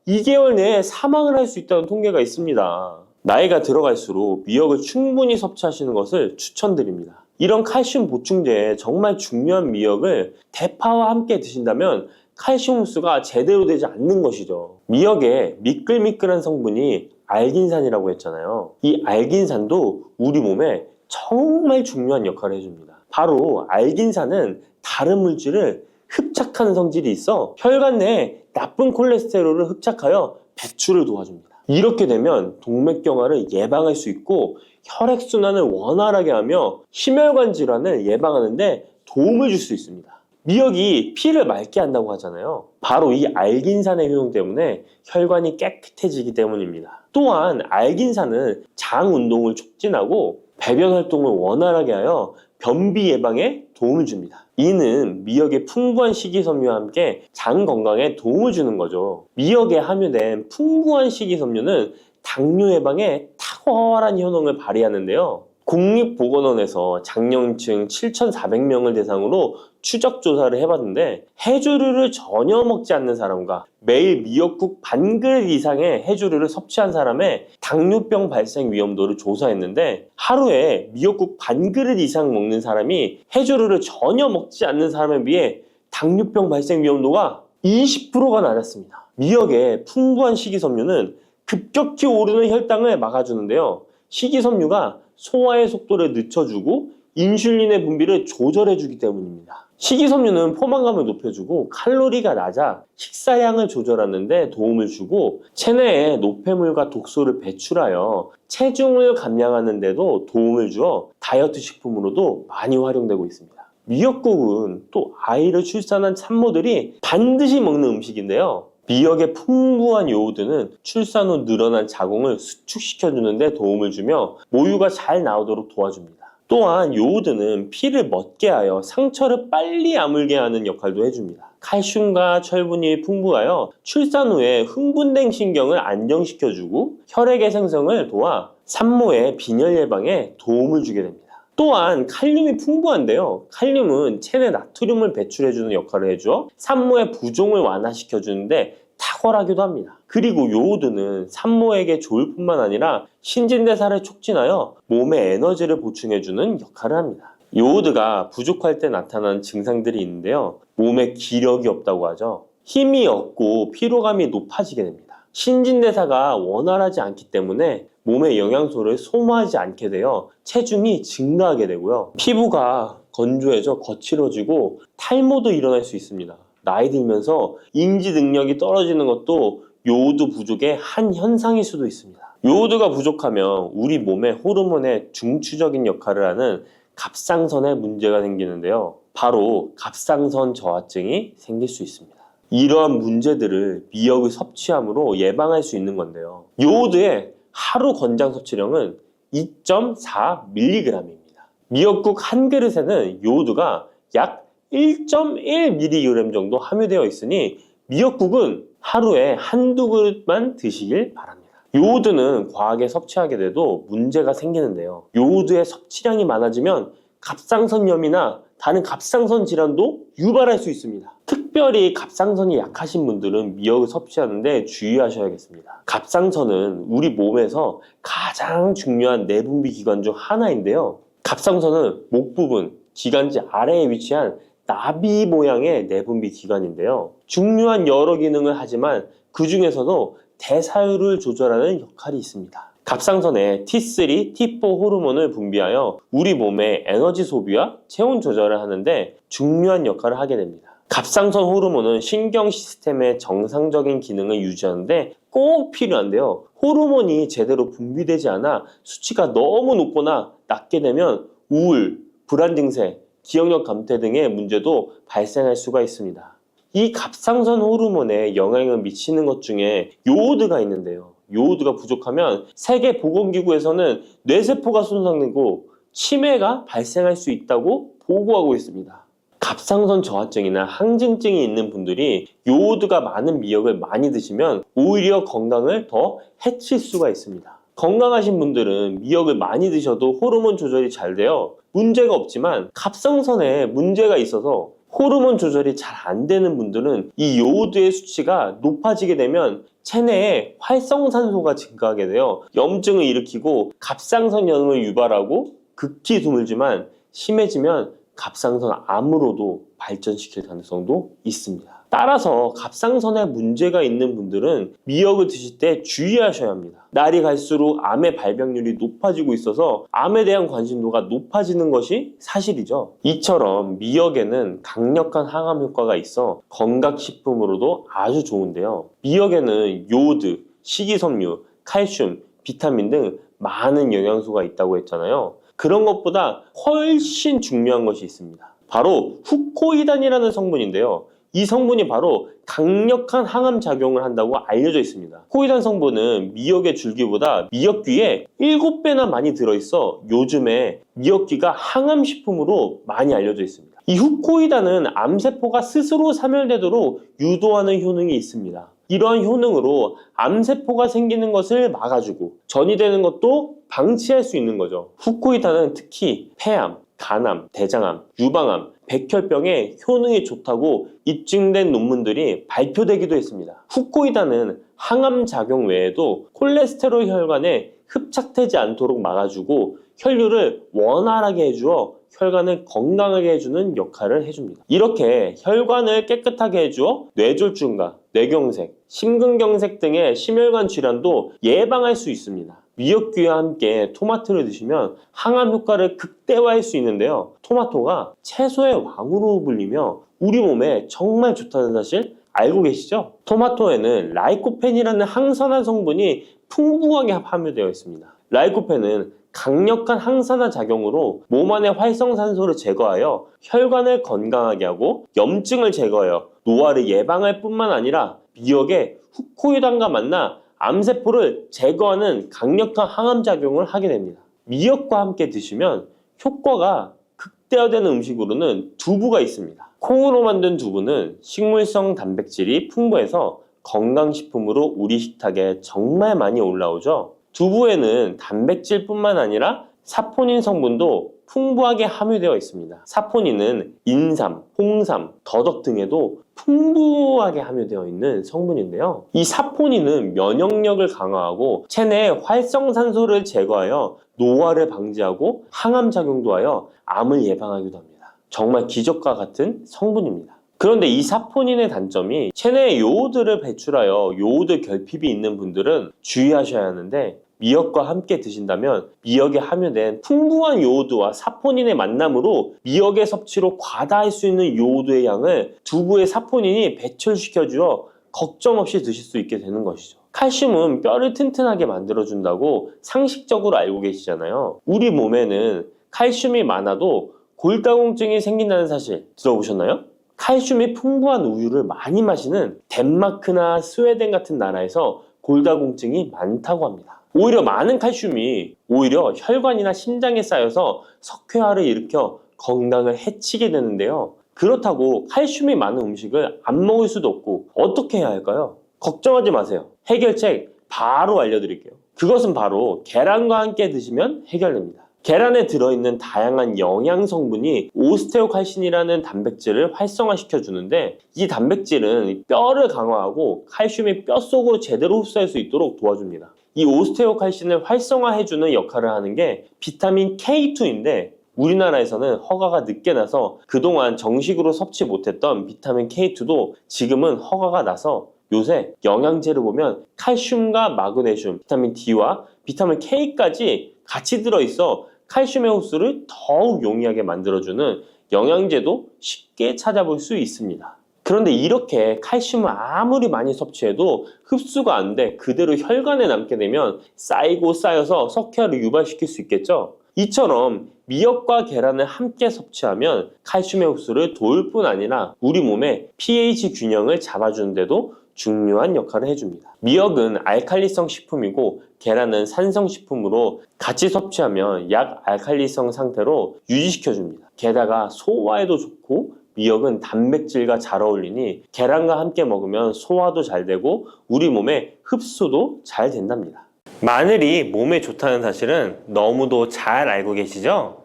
2개월 내에 사망을 할 수 있다는 통계가 있습니다. 나이가 들어갈수록 미역을 충분히 섭취하시는 것을 추천드립니다. 이런 칼슘 보충제에 정말 중요한 미역을 대파와 함께 드신다면 칼슘 흡수가 제대로 되지 않는 것이죠. 미역에 미끌미끌한 성분이 알긴산이라고 했잖아요. 이 알긴산도 우리 몸에 정말 중요한 역할을 해줍니다. 바로 알긴산은 다른 물질을 흡착하는 성질이 있어 혈관 내에 나쁜 콜레스테롤을 흡착하여 배출을 도와줍니다. 이렇게 되면 동맥경화를 예방할 수 있고 혈액순환을 원활하게 하며 심혈관 질환을 예방하는 데 도움을 줄 수 있습니다. 미역이 피를 맑게 한다고 하잖아요. 바로 이 알긴산의 효능 때문에 혈관이 깨끗해지기 때문입니다. 또한 알긴산은 장 운동을 촉진하고 배변 활동을 원활하게 하여 변비 예방에 도움을 줍니다. 이는 미역의 풍부한 식이섬유와 함께 장 건강에 도움을 주는 거죠. 미역에 함유된 풍부한 식이섬유는 당뇨 예방에 탁월한 효능을 발휘하는데요. 국립보건원에서 장년층 7,400명을 대상으로 추적 조사를 해봤는데 해조류를 전혀 먹지 않는 사람과 매일 미역국 반 그릇 이상의 해조류를 섭취한 사람의 당뇨병 발생 위험도를 조사했는데 하루에 미역국 반 그릇 이상 먹는 사람이 해조류를 전혀 먹지 않는 사람에 비해 당뇨병 발생 위험도가 20%가 낮았습니다. 미역의 풍부한 식이섬유는 급격히 오르는 혈당을 막아주는데요. 식이섬유가 소화의 속도를 늦춰주고 인슐린의 분비를 조절해주기 때문입니다. 식이섬유는 포만감을 높여주고 칼로리가 낮아 식사량을 조절하는 데 도움을 주고 체내에 노폐물과 독소를 배출하여 체중을 감량하는 데도 도움을 주어 다이어트 식품으로도 많이 활용되고 있습니다. 미역국은 또 아이를 출산한 산모들이 반드시 먹는 음식인데요. 미역의 풍부한 요오드는 출산 후 늘어난 자궁을 수축시켜주는 데 도움을 주며 모유가 잘 나오도록 도와줍니다. 또한 요오드는 피를 멎게 하여 상처를 빨리 아물게 하는 역할도 해줍니다. 칼슘과 철분이 풍부하여 출산 후에 흥분된 신경을 안정시켜주고 혈액의 생성을 도와 산모의 빈혈 예방에 도움을 주게 됩니다. 또한 칼륨이 풍부한데요. 칼륨은 체내 나트륨을 배출해주는 역할을 해줘 산모의 부종을 완화시켜주는데 탁월하기도 합니다. 그리고 요오드는 산모에게 좋을 뿐만 아니라 신진대사를 촉진하여 몸에 에너지를 보충해주는 역할을 합니다. 요오드가 부족할 때 나타나는 증상들이 있는데요. 몸에 기력이 없다고 하죠. 힘이 없고 피로감이 높아지게 됩니다. 신진대사가 원활하지 않기 때문에 몸의 영양소를 소모하지 않게 되어 체중이 증가하게 되고요. 피부가 건조해져 거칠어지고 탈모도 일어날 수 있습니다. 나이 들면서 인지 능력이 떨어지는 것도 요오드 부족의 한 현상일 수도 있습니다. 요오드가 부족하면 우리 몸의 호르몬의 중추적인 역할을 하는 갑상선에 문제가 생기는데요. 바로 갑상선 저하증이 생길 수 있습니다. 이러한 문제들을 미역을 섭취함으로 예방할 수 있는 건데요. 요오드의 하루 권장 섭취량은 2.4mg입니다. 미역국 한 그릇에는 요오드가 약 1.1mg 정도 함유되어 있으니 미역국은 하루에 한두 그릇만 드시길 바랍니다. 요오드는 과하게 섭취하게 돼도 문제가 생기는데요. 요오드의 섭취량이 많아지면 갑상선염이나 다른 갑상선 질환도 유발할 수 있습니다. 특별히 갑상선이 약하신 분들은 미역을 섭취하는데 주의하셔야겠습니다. 갑상선은 우리 몸에서 가장 중요한 내분비 기관 중 하나인데요. 갑상선은 목 부분, 기관지 아래에 위치한 나비 모양의 내분비 기관인데요. 중요한 여러 기능을 하지만 그 중에서도 대사율을 조절하는 역할이 있습니다. 갑상선에 T3, T4 호르몬을 분비하여 우리 몸의 에너지 소비와 체온 조절을 하는데 중요한 역할을 하게 됩니다. 갑상선 호르몬은 신경 시스템의 정상적인 기능을 유지하는데 꼭 필요한데요. 호르몬이 제대로 분비되지 않아 수치가 너무 높거나 낮게 되면 우울, 불안 증세, 기억력 감퇴 등의 문제도 발생할 수가 있습니다. 이 갑상선 호르몬에 영향을 미치는 것 중에 요오드가 있는데요. 요오드가 부족하면 세계보건기구에서는 뇌세포가 손상되고 치매가 발생할 수 있다고 보고하고 있습니다. 갑상선 저하증이나 항진증이 있는 분들이 요오드가 많은 미역을 많이 드시면 오히려 건강을 더 해칠 수가 있습니다. 건강하신 분들은 미역을 많이 드셔도 호르몬 조절이 잘 되어 문제가 없지만 갑상선에 문제가 있어서 호르몬 조절이 잘 안 되는 분들은 이 요오드의 수치가 높아지게 되면 체내에 활성산소가 증가하게 되어 염증을 일으키고 갑상선염을 유발하고 극히 드물지만 심해지면 갑상선 암으로도 발전시킬 가능성도 있습니다. 따라서 갑상선에 문제가 있는 분들은 미역을 드실 때 주의하셔야 합니다. 날이 갈수록 암의 발병률이 높아지고 있어서 암에 대한 관심도가 높아지는 것이 사실이죠. 이처럼 미역에는 강력한 항암 효과가 있어 건강식품으로도 아주 좋은데요. 미역에는 요오드, 식이섬유, 칼슘, 비타민 등 많은 영양소가 있다고 했잖아요. 그런 것보다 훨씬 중요한 것이 있습니다. 바로 후코이단이라는 성분인데요. 이 성분이 바로 강력한 항암 작용을 한다고 알려져 있습니다. 코이단 성분은 미역의 줄기보다 미역귀에 7배나 많이 들어있어 요즘에 미역귀가 항암식품으로 많이 알려져 있습니다. 이 후코이단은 암세포가 스스로 사멸되도록 유도하는 효능이 있습니다. 이러한 효능으로 암세포가 생기는 것을 막아주고 전이 되는 것도 방치할 수 있는 거죠. 후코이단은 특히 폐암, 간암, 대장암, 유방암, 백혈병에 효능이 좋다고 입증된 논문들이 발표되기도 했습니다. 후코이단은 항암 작용 외에도 콜레스테롤 혈관에 흡착되지 않도록 막아주고 혈류를 원활하게 해주어 혈관을 건강하게 해주는 역할을 해줍니다. 이렇게 혈관을 깨끗하게 해주어 뇌졸중과 뇌경색, 심근경색 등의 심혈관 질환도 예방할 수 있습니다. 미역귀와 함께 토마토를 드시면 항암 효과를 극대화할 수 있는데요. 토마토가 채소의 왕으로 불리며 우리 몸에 정말 좋다는 사실 알고 계시죠? 토마토에는 라이코펜이라는 항산화 성분이 풍부하게 함유되어 있습니다. 라이코펜은 강력한 항산화 작용으로 몸 안의 활성산소를 제거하여 혈관을 건강하게 하고 염증을 제거하여 노화를 예방할 뿐만 아니라 미역의 후코유당과 만나 암세포를 제거하는 강력한 항암작용을 하게 됩니다. 미역과 함께 드시면 효과가 극대화되는 음식으로는 두부가 있습니다. 콩으로 만든 두부는 식물성 단백질이 풍부해서 건강식품으로 우리 식탁에 정말 많이 올라오죠. 두부에는 단백질뿐만 아니라 사포닌 성분도 풍부하게 함유되어 있습니다. 사포닌은 인삼, 홍삼, 더덕 등에도 풍부하게 함유되어 있는 성분인데요. 이 사포닌은 면역력을 강화하고 체내의 활성산소를 제거하여 노화를 방지하고 항암작용도 하여 암을 예방하기도 합니다. 정말 기적과 같은 성분입니다. 그런데 이 사포닌의 단점이 체내에 요오드를 배출하여 요오드 결핍이 있는 분들은 주의하셔야 하는데, 미역과 함께 드신다면 미역에 함유된 풍부한 요오드와 사포닌의 만남으로 미역의 섭취로 과다할 수 있는 요오드의 양을 두부의 사포닌이 배출시켜주어 걱정 없이 드실 수 있게 되는 것이죠. 칼슘은 뼈를 튼튼하게 만들어준다고 상식적으로 알고 계시잖아요. 우리 몸에는 칼슘이 많아도 골다공증이 생긴다는 사실 들어보셨나요? 칼슘이 풍부한 우유를 많이 마시는 덴마크나 스웨덴 같은 나라에서 골다공증이 많다고 합니다. 오히려 많은 칼슘이 오히려 혈관이나 심장에 쌓여서 석회화를 일으켜 건강을 해치게 되는데요. 그렇다고 칼슘이 많은 음식을 안 먹을 수도 없고 어떻게 해야 할까요? 걱정하지 마세요. 해결책 바로 알려드릴게요. 그것은 바로 계란과 함께 드시면 해결됩니다. 계란에 들어있는 다양한 영양 성분이 오스테오칼신이라는 단백질을 활성화시켜 주는데, 이 단백질은 뼈를 강화하고 칼슘이 뼛속으로 제대로 흡수할 수 있도록 도와줍니다. 이 오스테오칼신을 활성화해주는 역할을 하는 게 비타민 K2인데, 우리나라에서는 허가가 늦게 나서 그동안 정식으로 섭취 못했던 비타민 K2도 지금은 허가가 나서 요새 영양제를 보면 칼슘과 마그네슘, 비타민 D와 비타민 K까지 같이 들어있어 칼슘의 흡수를 더욱 용이하게 만들어주는 영양제도 쉽게 찾아볼 수 있습니다. 그런데 이렇게 칼슘을 아무리 많이 섭취해도 흡수가 안 돼 그대로 혈관에 남게 되면 쌓이고 쌓여서 석회화를 유발시킬 수 있겠죠? 이처럼 미역과 계란을 함께 섭취하면 칼슘의 흡수를 도울 뿐 아니라 우리 몸의 pH 균형을 잡아주는 데도 중요한 역할을 해줍니다. 미역은 알칼리성 식품이고 계란은 산성 식품으로 같이 섭취하면 약 알칼리성 상태로 유지시켜줍니다. 게다가 소화에도 좋고 미역은 단백질과 잘 어울리니 계란과 함께 먹으면 소화도 잘 되고 우리 몸의 흡수도 잘 된답니다. 마늘이 몸에 좋다는 사실은 너무도 잘 알고 계시죠?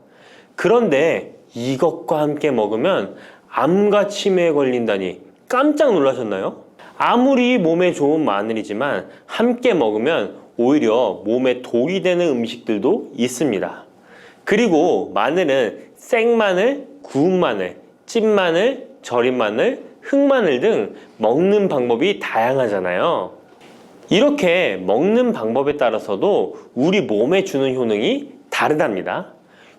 그런데 이것과 함께 먹으면 암과 치매에 걸린다니 깜짝 놀라셨나요? 아무리 몸에 좋은 마늘이지만 함께 먹으면 오히려 몸에 독이 되는 음식들도 있습니다. 그리고 마늘은 생마늘, 구운 마늘, 찐 마늘, 절인 마늘, 흑마늘 등 먹는 방법이 다양하잖아요. 이렇게 먹는 방법에 따라서도 우리 몸에 주는 효능이 다르답니다.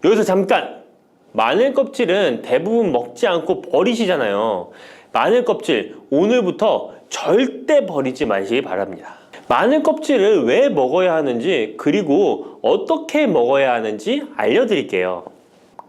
여기서 잠깐! 마늘 껍질은 대부분 먹지 않고 버리시잖아요. 마늘 껍질 오늘부터 절대 버리지 마시기 바랍니다. 마늘 껍질을 왜 먹어야 하는지 그리고 어떻게 먹어야 하는지 알려드릴게요.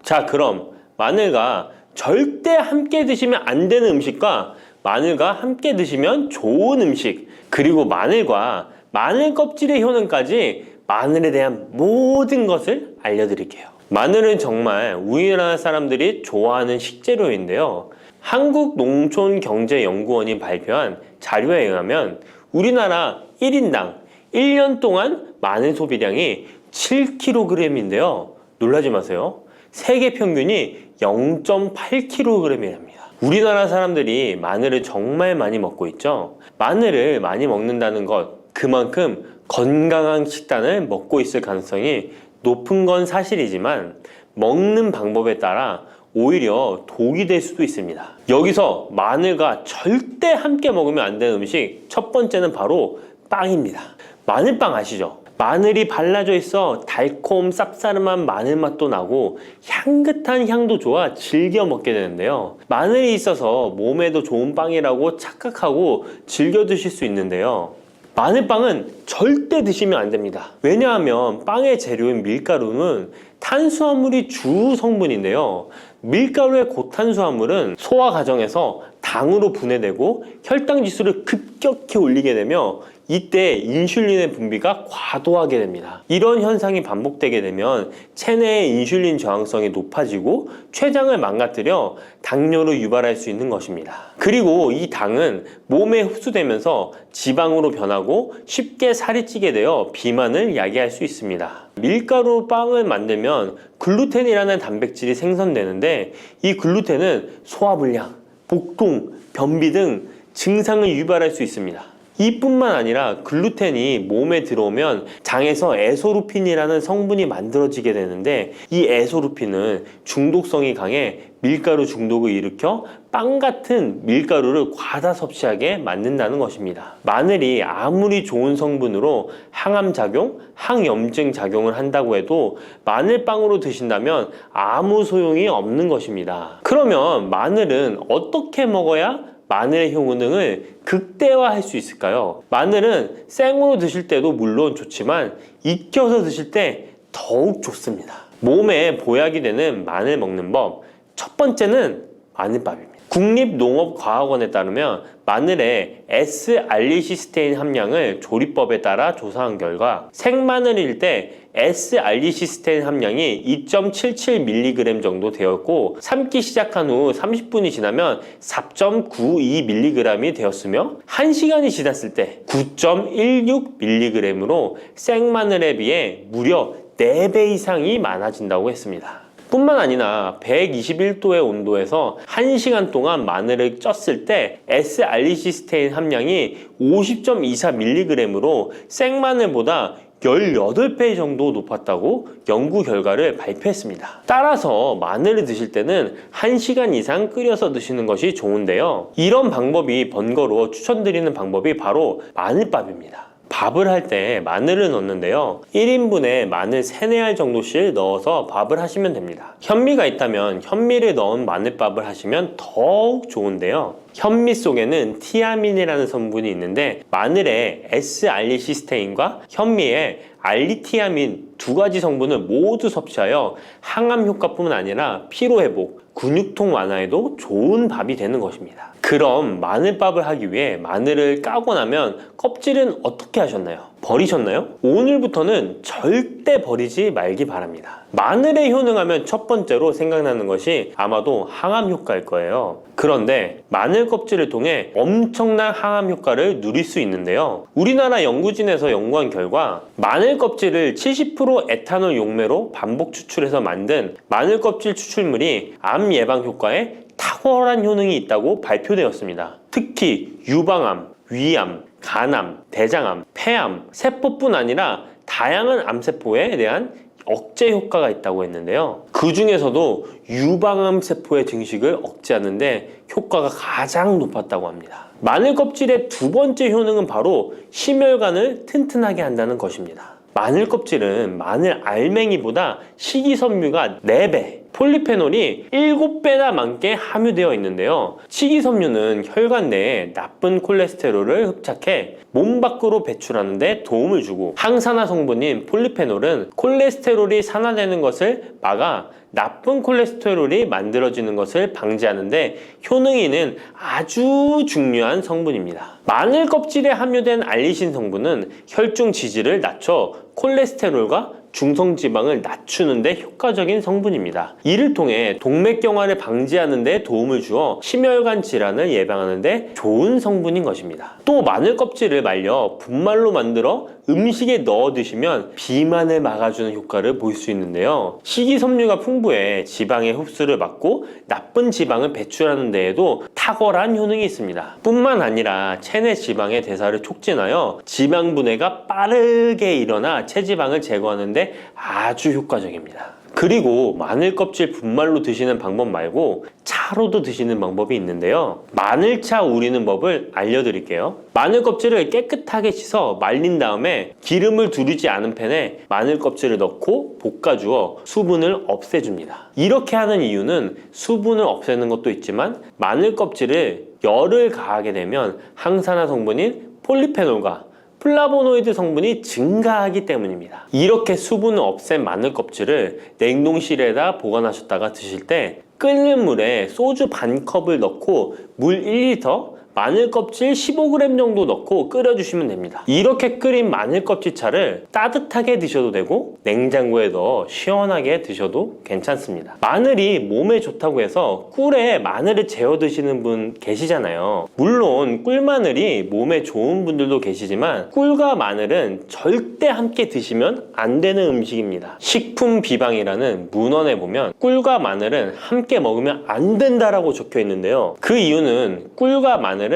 자, 그럼 마늘과 절대 함께 드시면 안 되는 음식과 마늘과 함께 드시면 좋은 음식, 그리고 마늘과 마늘 껍질의 효능까지 마늘에 대한 모든 것을 알려드릴게요. 마늘은 정말 우리나라 사람들이 좋아하는 식재료인데요. 한국농촌경제연구원이 발표한 자료에 의하면 우리나라 1인당 1년 동안 마늘 소비량이 7kg인데요. 놀라지 마세요. 세계 평균이 0.8kg이랍니다. 우리나라 사람들이 마늘을 정말 많이 먹고 있죠. 마늘을 많이 먹는다는 것, 그만큼 건강한 식단을 먹고 있을 가능성이 높은 건 사실이지만 먹는 방법에 따라 오히려 독이 될 수도 있습니다. 여기서 마늘과 절대 함께 먹으면 안 되는 음식 첫 번째는 바로 빵입니다. 마늘빵 아시죠? 마늘이 발라져 있어 달콤 쌉싸름한 마늘 맛도 나고 향긋한 향도 좋아 즐겨 먹게 되는데요. 마늘이 있어서 몸에도 좋은 빵이라고 착각하고 즐겨 드실 수 있는데요. 마늘빵은 절대 드시면 안 됩니다. 왜냐하면 빵의 재료인 밀가루는 탄수화물이 주 성분인데요. 밀가루의 고탄수화물은 소화 과정에서 당으로 분해되고 혈당 지수를 급격히 올리게 되며 이때 인슐린의 분비가 과도하게 됩니다. 이런 현상이 반복되게 되면 체내의 인슐린 저항성이 높아지고 췌장을 망가뜨려 당뇨를 유발할 수 있는 것입니다. 그리고 이 당은 몸에 흡수되면서 지방으로 변하고 쉽게 살이 찌게 되어 비만을 야기할 수 있습니다. 밀가루 빵을 만들면 글루텐이라는 단백질이 생성되는데 이 글루텐은 소화불량, 복통, 변비 등 증상을 유발할 수 있습니다. 이뿐만 아니라 글루텐이 몸에 들어오면 장에서 에소루핀이라는 성분이 만들어지게 되는데 이 에소루핀은 중독성이 강해 밀가루 중독을 일으켜 빵 같은 밀가루를 과다 섭취하게 만든다는 것입니다. 마늘이 아무리 좋은 성분으로 항암작용, 항염증 작용을 한다고 해도 마늘빵으로 드신다면 아무 소용이 없는 것입니다. 그러면 마늘은 어떻게 먹어야 마늘의 효능을 극대화할 수 있을까요? 마늘은 생으로 드실 때도 물론 좋지만 익혀서 드실 때 더욱 좋습니다. 몸에 보약이 되는 마늘 먹는 법, 첫 번째는 마늘밥입니다. 국립농업과학원에 따르면 마늘의 S-알리시스테인 함량을 조리법에 따라 조사한 결과 생마늘일 때 S-알리시스테인 함량이 2.77mg 정도 되었고 삶기 시작한 후 30분이 지나면 4.92mg이 되었으며 1시간이 지났을 때 9.16mg으로 생마늘에 비해 무려 4배 이상이 많아진다고 했습니다. 뿐만 아니라 121도의 온도에서 1시간 동안 마늘을 쪘을 때 S-알리시스테인 함량이 50.24mg으로 생마늘보다 18배 정도 높았다고 연구 결과를 발표했습니다. 따라서 마늘을 드실 때는 1시간 이상 끓여서 드시는 것이 좋은데요. 이런 방법이 번거로워 추천드리는 방법이 바로 마늘밥입니다. 밥을 할 때 마늘을 넣는데요. 1인분에 마늘 3, 4알 정도씩 넣어서 밥을 하시면 됩니다. 현미가 있다면 현미를 넣은 마늘밥을 하시면 더욱 좋은데요. 현미 속에는 티아민이라는 성분이 있는데 마늘의 S-알리시스테인과 현미의 알리티아민 두 가지 성분을 모두 섭취하여 항암 효과뿐만 아니라 피로회복, 근육통 완화에도 좋은 밥이 되는 것입니다. 그럼 마늘밥을 하기 위해 마늘을 까고 나면 껍질은 어떻게 하셨나요? 버리셨나요? 오늘부터는 절대 버리지 말기 바랍니다. 마늘에 효능하면 첫 번째로 생각나는 것이 아마도 항암 효과일 거예요. 그런데 마늘 껍질을 통해 엄청난 항암 효과를 누릴 수 있는데요. 우리나라 연구진에서 연구한 결과 마늘 껍질을 70% 에탄올 용매로 반복 추출해서 만든 마늘 껍질 추출물이 암 예방 효과에 탁월한 효능이 있다고 발표되었습니다. 특히 유방암, 위암, 간암, 대장암, 폐암, 세포뿐 아니라 다양한 암세포에 대한 억제 효과가 있다고 했는데요. 그 중에서도 유방암 세포의 증식을 억제하는 데 효과가 가장 높았다고 합니다. 마늘 껍질의 두 번째 효능은 바로 심혈관을 튼튼하게 한다는 것입니다. 마늘 껍질은 마늘 알맹이보다 식이섬유가 4배, 폴리페놀이 7배나 많게 함유되어 있는데요. 식이섬유는 혈관 내에 나쁜 콜레스테롤을 흡착해 몸 밖으로 배출하는 데 도움을 주고 항산화 성분인 폴리페놀은 콜레스테롤이 산화되는 것을 막아 나쁜 콜레스테롤이 만들어지는 것을 방지하는 데 효능이 있는 아주 중요한 성분입니다. 마늘 껍질에 함유된 알리신 성분은 혈중 지지를 낮춰 콜레스테롤과 중성지방을 낮추는 데 효과적인 성분입니다. 이를 통해 동맥경화를 방지하는 데 도움을 주어 심혈관 질환을 예방하는 데 좋은 성분인 것입니다. 또 마늘 껍질을 말려 분말로 만들어 음식에 넣어 드시면 비만을 막아주는 효과를 볼 수 있는데요. 식이섬유가 풍부해 지방의 흡수를 막고 나쁜 지방을 배출하는 데에도 탁월한 효능이 있습니다. 뿐만 아니라 체내 지방의 대사를 촉진하여 지방 분해가 빠르게 일어나 체지방을 제거하는 데 아주 효과적입니다. 그리고 마늘 껍질 분말로 드시는 방법 말고 차로도 드시는 방법이 있는데요. 마늘차 우리는 법을 알려드릴게요. 마늘 껍질을 깨끗하게 씻어 말린 다음에 기름을 두르지 않은 팬에 마늘 껍질을 넣고 볶아주어 수분을 없애줍니다. 이렇게 하는 이유는 수분을 없애는 것도 있지만 마늘 껍질을 열을 가하게 되면 항산화 성분인 폴리페놀과 플라보노이드 성분이 증가하기 때문입니다. 이렇게 수분을 없앤 마늘 껍질을 냉동실에다 보관하셨다가 드실 때 끓는 물에 소주 반 컵을 넣고 물 1리터, 마늘 껍질 15g 정도 넣고 끓여주시면 됩니다. 이렇게 끓인 마늘 껍질차를 따뜻하게 드셔도 되고 냉장고에 넣어 시원하게 드셔도 괜찮습니다. 마늘이 몸에 좋다고 해서 꿀에 마늘을 재워 드시는 분 계시잖아요. 물론 꿀마늘이 몸에 좋은 분들도 계시지만 꿀과 마늘은 절대 함께 드시면 안 되는 음식입니다. 식품 비방이라는 문헌에 보면 꿀과 마늘은 함께 먹으면 안 된다라고 적혀 있는데요. 그 이유는 꿀과 마늘은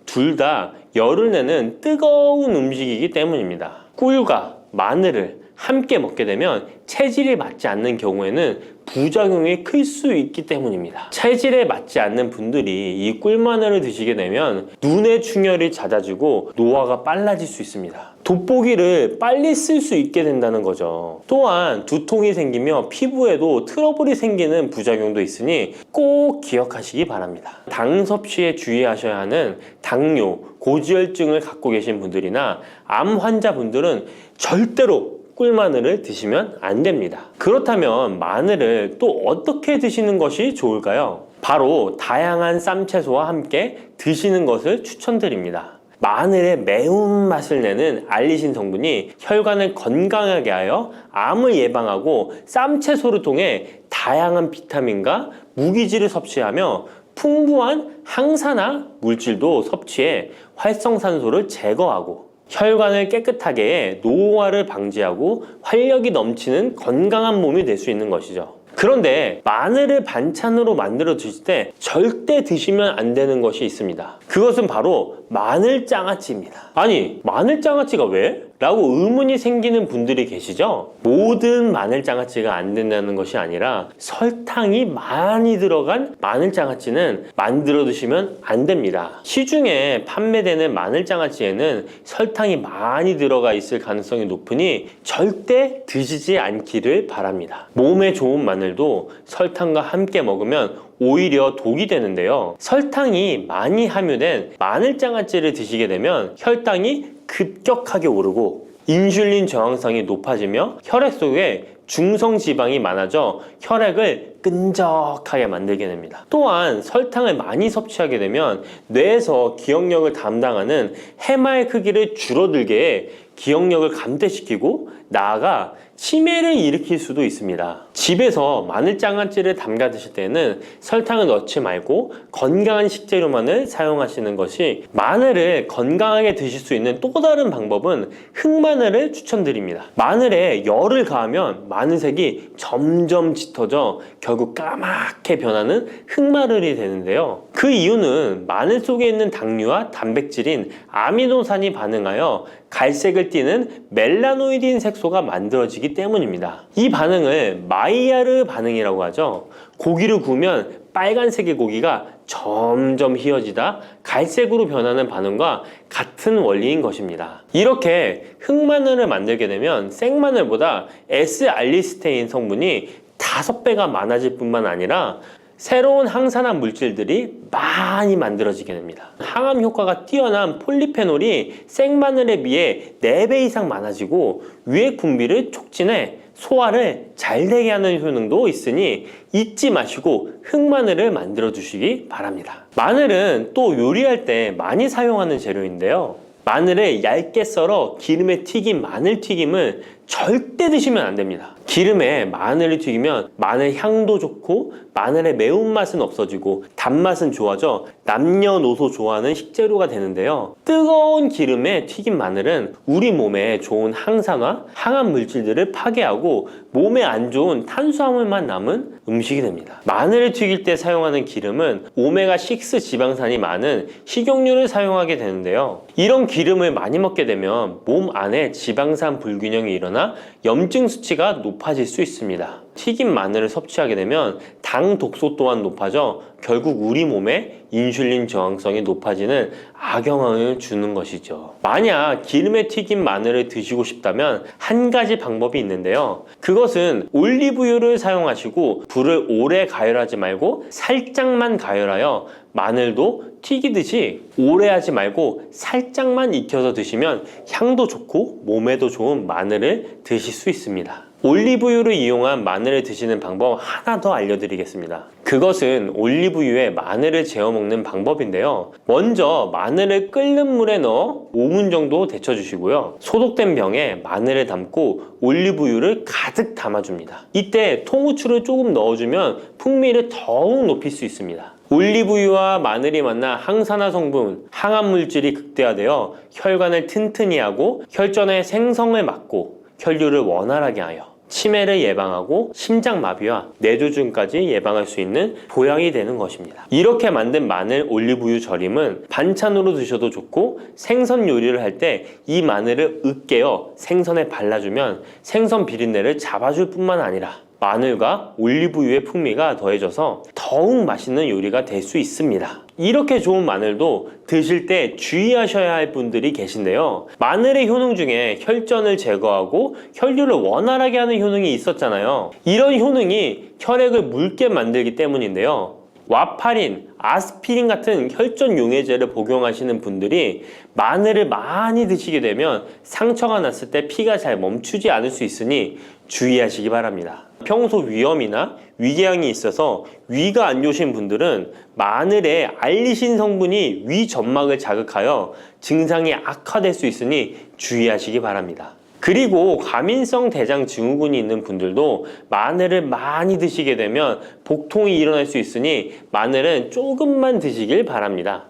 둘 다 열을 내는 뜨거운 음식이기 때문입니다. 꿀과 마늘을 함께 먹게 되면 체질이 맞지 않는 경우에는 부작용이 클 수 있기 때문입니다. 체질에 맞지 않는 분들이 이 꿀마늘을 드시게 되면 눈의 충혈이 잦아지고 노화가 빨라질 수 있습니다. 돋보기를 빨리 쓸 수 있게 된다는 거죠. 또한 두통이 생기며 피부에도 트러블이 생기는 부작용도 있으니 꼭 기억하시기 바랍니다. 당 섭취에 주의하셔야 하는 당뇨, 고지혈증을 갖고 계신 분들이나 암 환자분들은 절대로 꿀마늘을 드시면 안 됩니다. 그렇다면 마늘을 또 어떻게 드시는 것이 좋을까요? 바로 다양한 쌈채소와 함께 드시는 것을 추천드립니다. 마늘의 매운맛을 내는 알리신 성분이 혈관을 건강하게 하여 암을 예방하고 쌈채소를 통해 다양한 비타민과 무기질을 섭취하며 풍부한 항산화 물질도 섭취해 활성산소를 제거하고 혈관을 깨끗하게 해 노화를 방지하고 활력이 넘치는 건강한 몸이 될 수 있는 것이죠. 그런데 마늘을 반찬으로 만들어 드실 때 절대 드시면 안 되는 것이 있습니다. 그것은 바로 마늘장아찌입니다. 아니, 마늘장아찌가 왜? 라고 의문이 생기는 분들이 계시죠? 모든 마늘장아찌가 안 된다는 것이 아니라 설탕이 많이 들어간 마늘장아찌는 만들어 드시면 안 됩니다. 시중에 판매되는 마늘장아찌에는 설탕이 많이 들어가 있을 가능성이 높으니 절대 드시지 않기를 바랍니다. 몸에 좋은 마늘도 설탕과 함께 먹으면 오히려 독이 되는데요. 설탕이 많이 함유된 마늘장아찌를 드시게 되면 혈당이 급격하게 오르고 인슐린 저항성이 높아지며 혈액 속에 중성지방이 많아져 혈액을 끈적하게 만들게 됩니다. 또한 설탕을 많이 섭취하게 되면 뇌에서 기억력을 담당하는 해마의 크기를 줄어들게 해 기억력을 감퇴시키고 나아가 치매를 일으킬 수도 있습니다. 집에서 마늘장아찌를 담가 드실 때는 설탕을 넣지 말고 건강한 식재료만을 사용하시는 것이, 마늘을 건강하게 드실 수 있는 또 다른 방법은 흑마늘을 추천드립니다. 마늘에 열을 가하면 마늘색이 점점 짙어져 결국 까맣게 변하는 흑마늘이 되는데요. 그 이유는 마늘 속에 있는 당류와 단백질인 아미노산이 반응하여 갈색을 띠는 멜라노이딘 색소가 만들어지기 때문입니다. 이 반응을 마이야르 반응이라고 하죠. 고기를 구우면 빨간색의 고기가 점점 희어지다 갈색으로 변하는 반응과 같은 원리인 것입니다. 이렇게 흑마늘을 만들게 되면 생마늘보다 S알리스테인 성분이 5배가 많아질 뿐만 아니라 새로운 항산화 물질들이 많이 만들어지게 됩니다. 항암 효과가 뛰어난 폴리페놀이 생마늘에 비해 4배 이상 많아지고 유액 분비를 촉진해 소화를 잘 되게 하는 효능도 있으니 잊지 마시고 흑마늘을 만들어 주시기 바랍니다. 마늘은 또 요리할 때 많이 사용하는 재료인데요. 마늘을 얇게 썰어 기름에 튀긴 마늘 튀김을 절대 드시면 안 됩니다. 기름에 마늘을 튀기면 마늘 향도 좋고 마늘의 매운맛은 없어지고 단맛은 좋아져 남녀노소 좋아하는 식재료가 되는데요. 뜨거운 기름에 튀긴 마늘은 우리 몸에 좋은 항산화, 항암 물질들을 파괴하고 몸에 안 좋은 탄수화물만 남은 음식이 됩니다. 마늘을 튀길 때 사용하는 기름은 오메가6 지방산이 많은 식용유를 사용하게 되는데요. 이런 기름을 많이 먹게 되면 몸 안에 지방산 불균형이 일어나 염증 수치가 높아질 수 있습니다. 튀긴 마늘을 섭취하게 되면 당 독소 또한 높아져 결국 우리 몸에 인슐린 저항성이 높아지는 악영향을 주는 것이죠. 만약 기름에 튀긴 마늘을 드시고 싶다면 한 가지 방법이 있는데요. 그것은 올리브유를 사용하시고 불을 오래 가열하지 말고 살짝만 가열하여 마늘도 튀기듯이 오래 하지 말고 살짝만 익혀서 드시면 향도 좋고 몸에도 좋은 마늘을 드실 수 있습니다. 올리브유를 이용한 마늘을 드시는 방법 하나 더 알려드리겠습니다. 그것은 올리브유에 마늘을 재워 먹는 방법인데요. 먼저 마늘을 끓는 물에 넣어 5분 정도 데쳐주시고요. 소독된 병에 마늘을 담고 올리브유를 가득 담아줍니다. 이때 통후추를 조금 넣어주면 풍미를 더욱 높일 수 있습니다. 올리브유와 마늘이 만나 항산화 성분, 항암 물질이 극대화되어 혈관을 튼튼히 하고 혈전의 생성을 막고 혈류를 원활하게 하여 치매를 예방하고 심장마비와 뇌졸중까지 예방할 수 있는 보약이 되는 것입니다. 이렇게 만든 마늘 올리브유 절임은 반찬으로 드셔도 좋고 생선 요리를 할 때 이 마늘을 으깨어 생선에 발라주면 생선 비린내를 잡아줄 뿐만 아니라 마늘과 올리브유의 풍미가 더해져서 더욱 맛있는 요리가 될 수 있습니다. 이렇게 좋은 마늘도 드실 때 주의하셔야 할 분들이 계신데요. 마늘의 효능 중에 혈전을 제거하고 혈류를 원활하게 하는 효능이 있었잖아요. 이런 효능이 혈액을 묽게 만들기 때문인데요. 와파린, 아스피린 같은 혈전 용해제를 복용하시는 분들이 마늘을 많이 드시게 되면 상처가 났을 때 피가 잘 멈추지 않을 수 있으니 주의하시기 바랍니다. 평소 위염이나 위궤양이 있어서 위가 안 좋으신 분들은 마늘에 알리신 성분이 위 점막을 자극하여 증상이 악화될 수 있으니 주의하시기 바랍니다. 그리고 과민성 대장 증후군이 있는 분들도 마늘을 많이 드시게 되면 복통이 일어날 수 있으니 마늘은 조금만 드시길 바랍니다.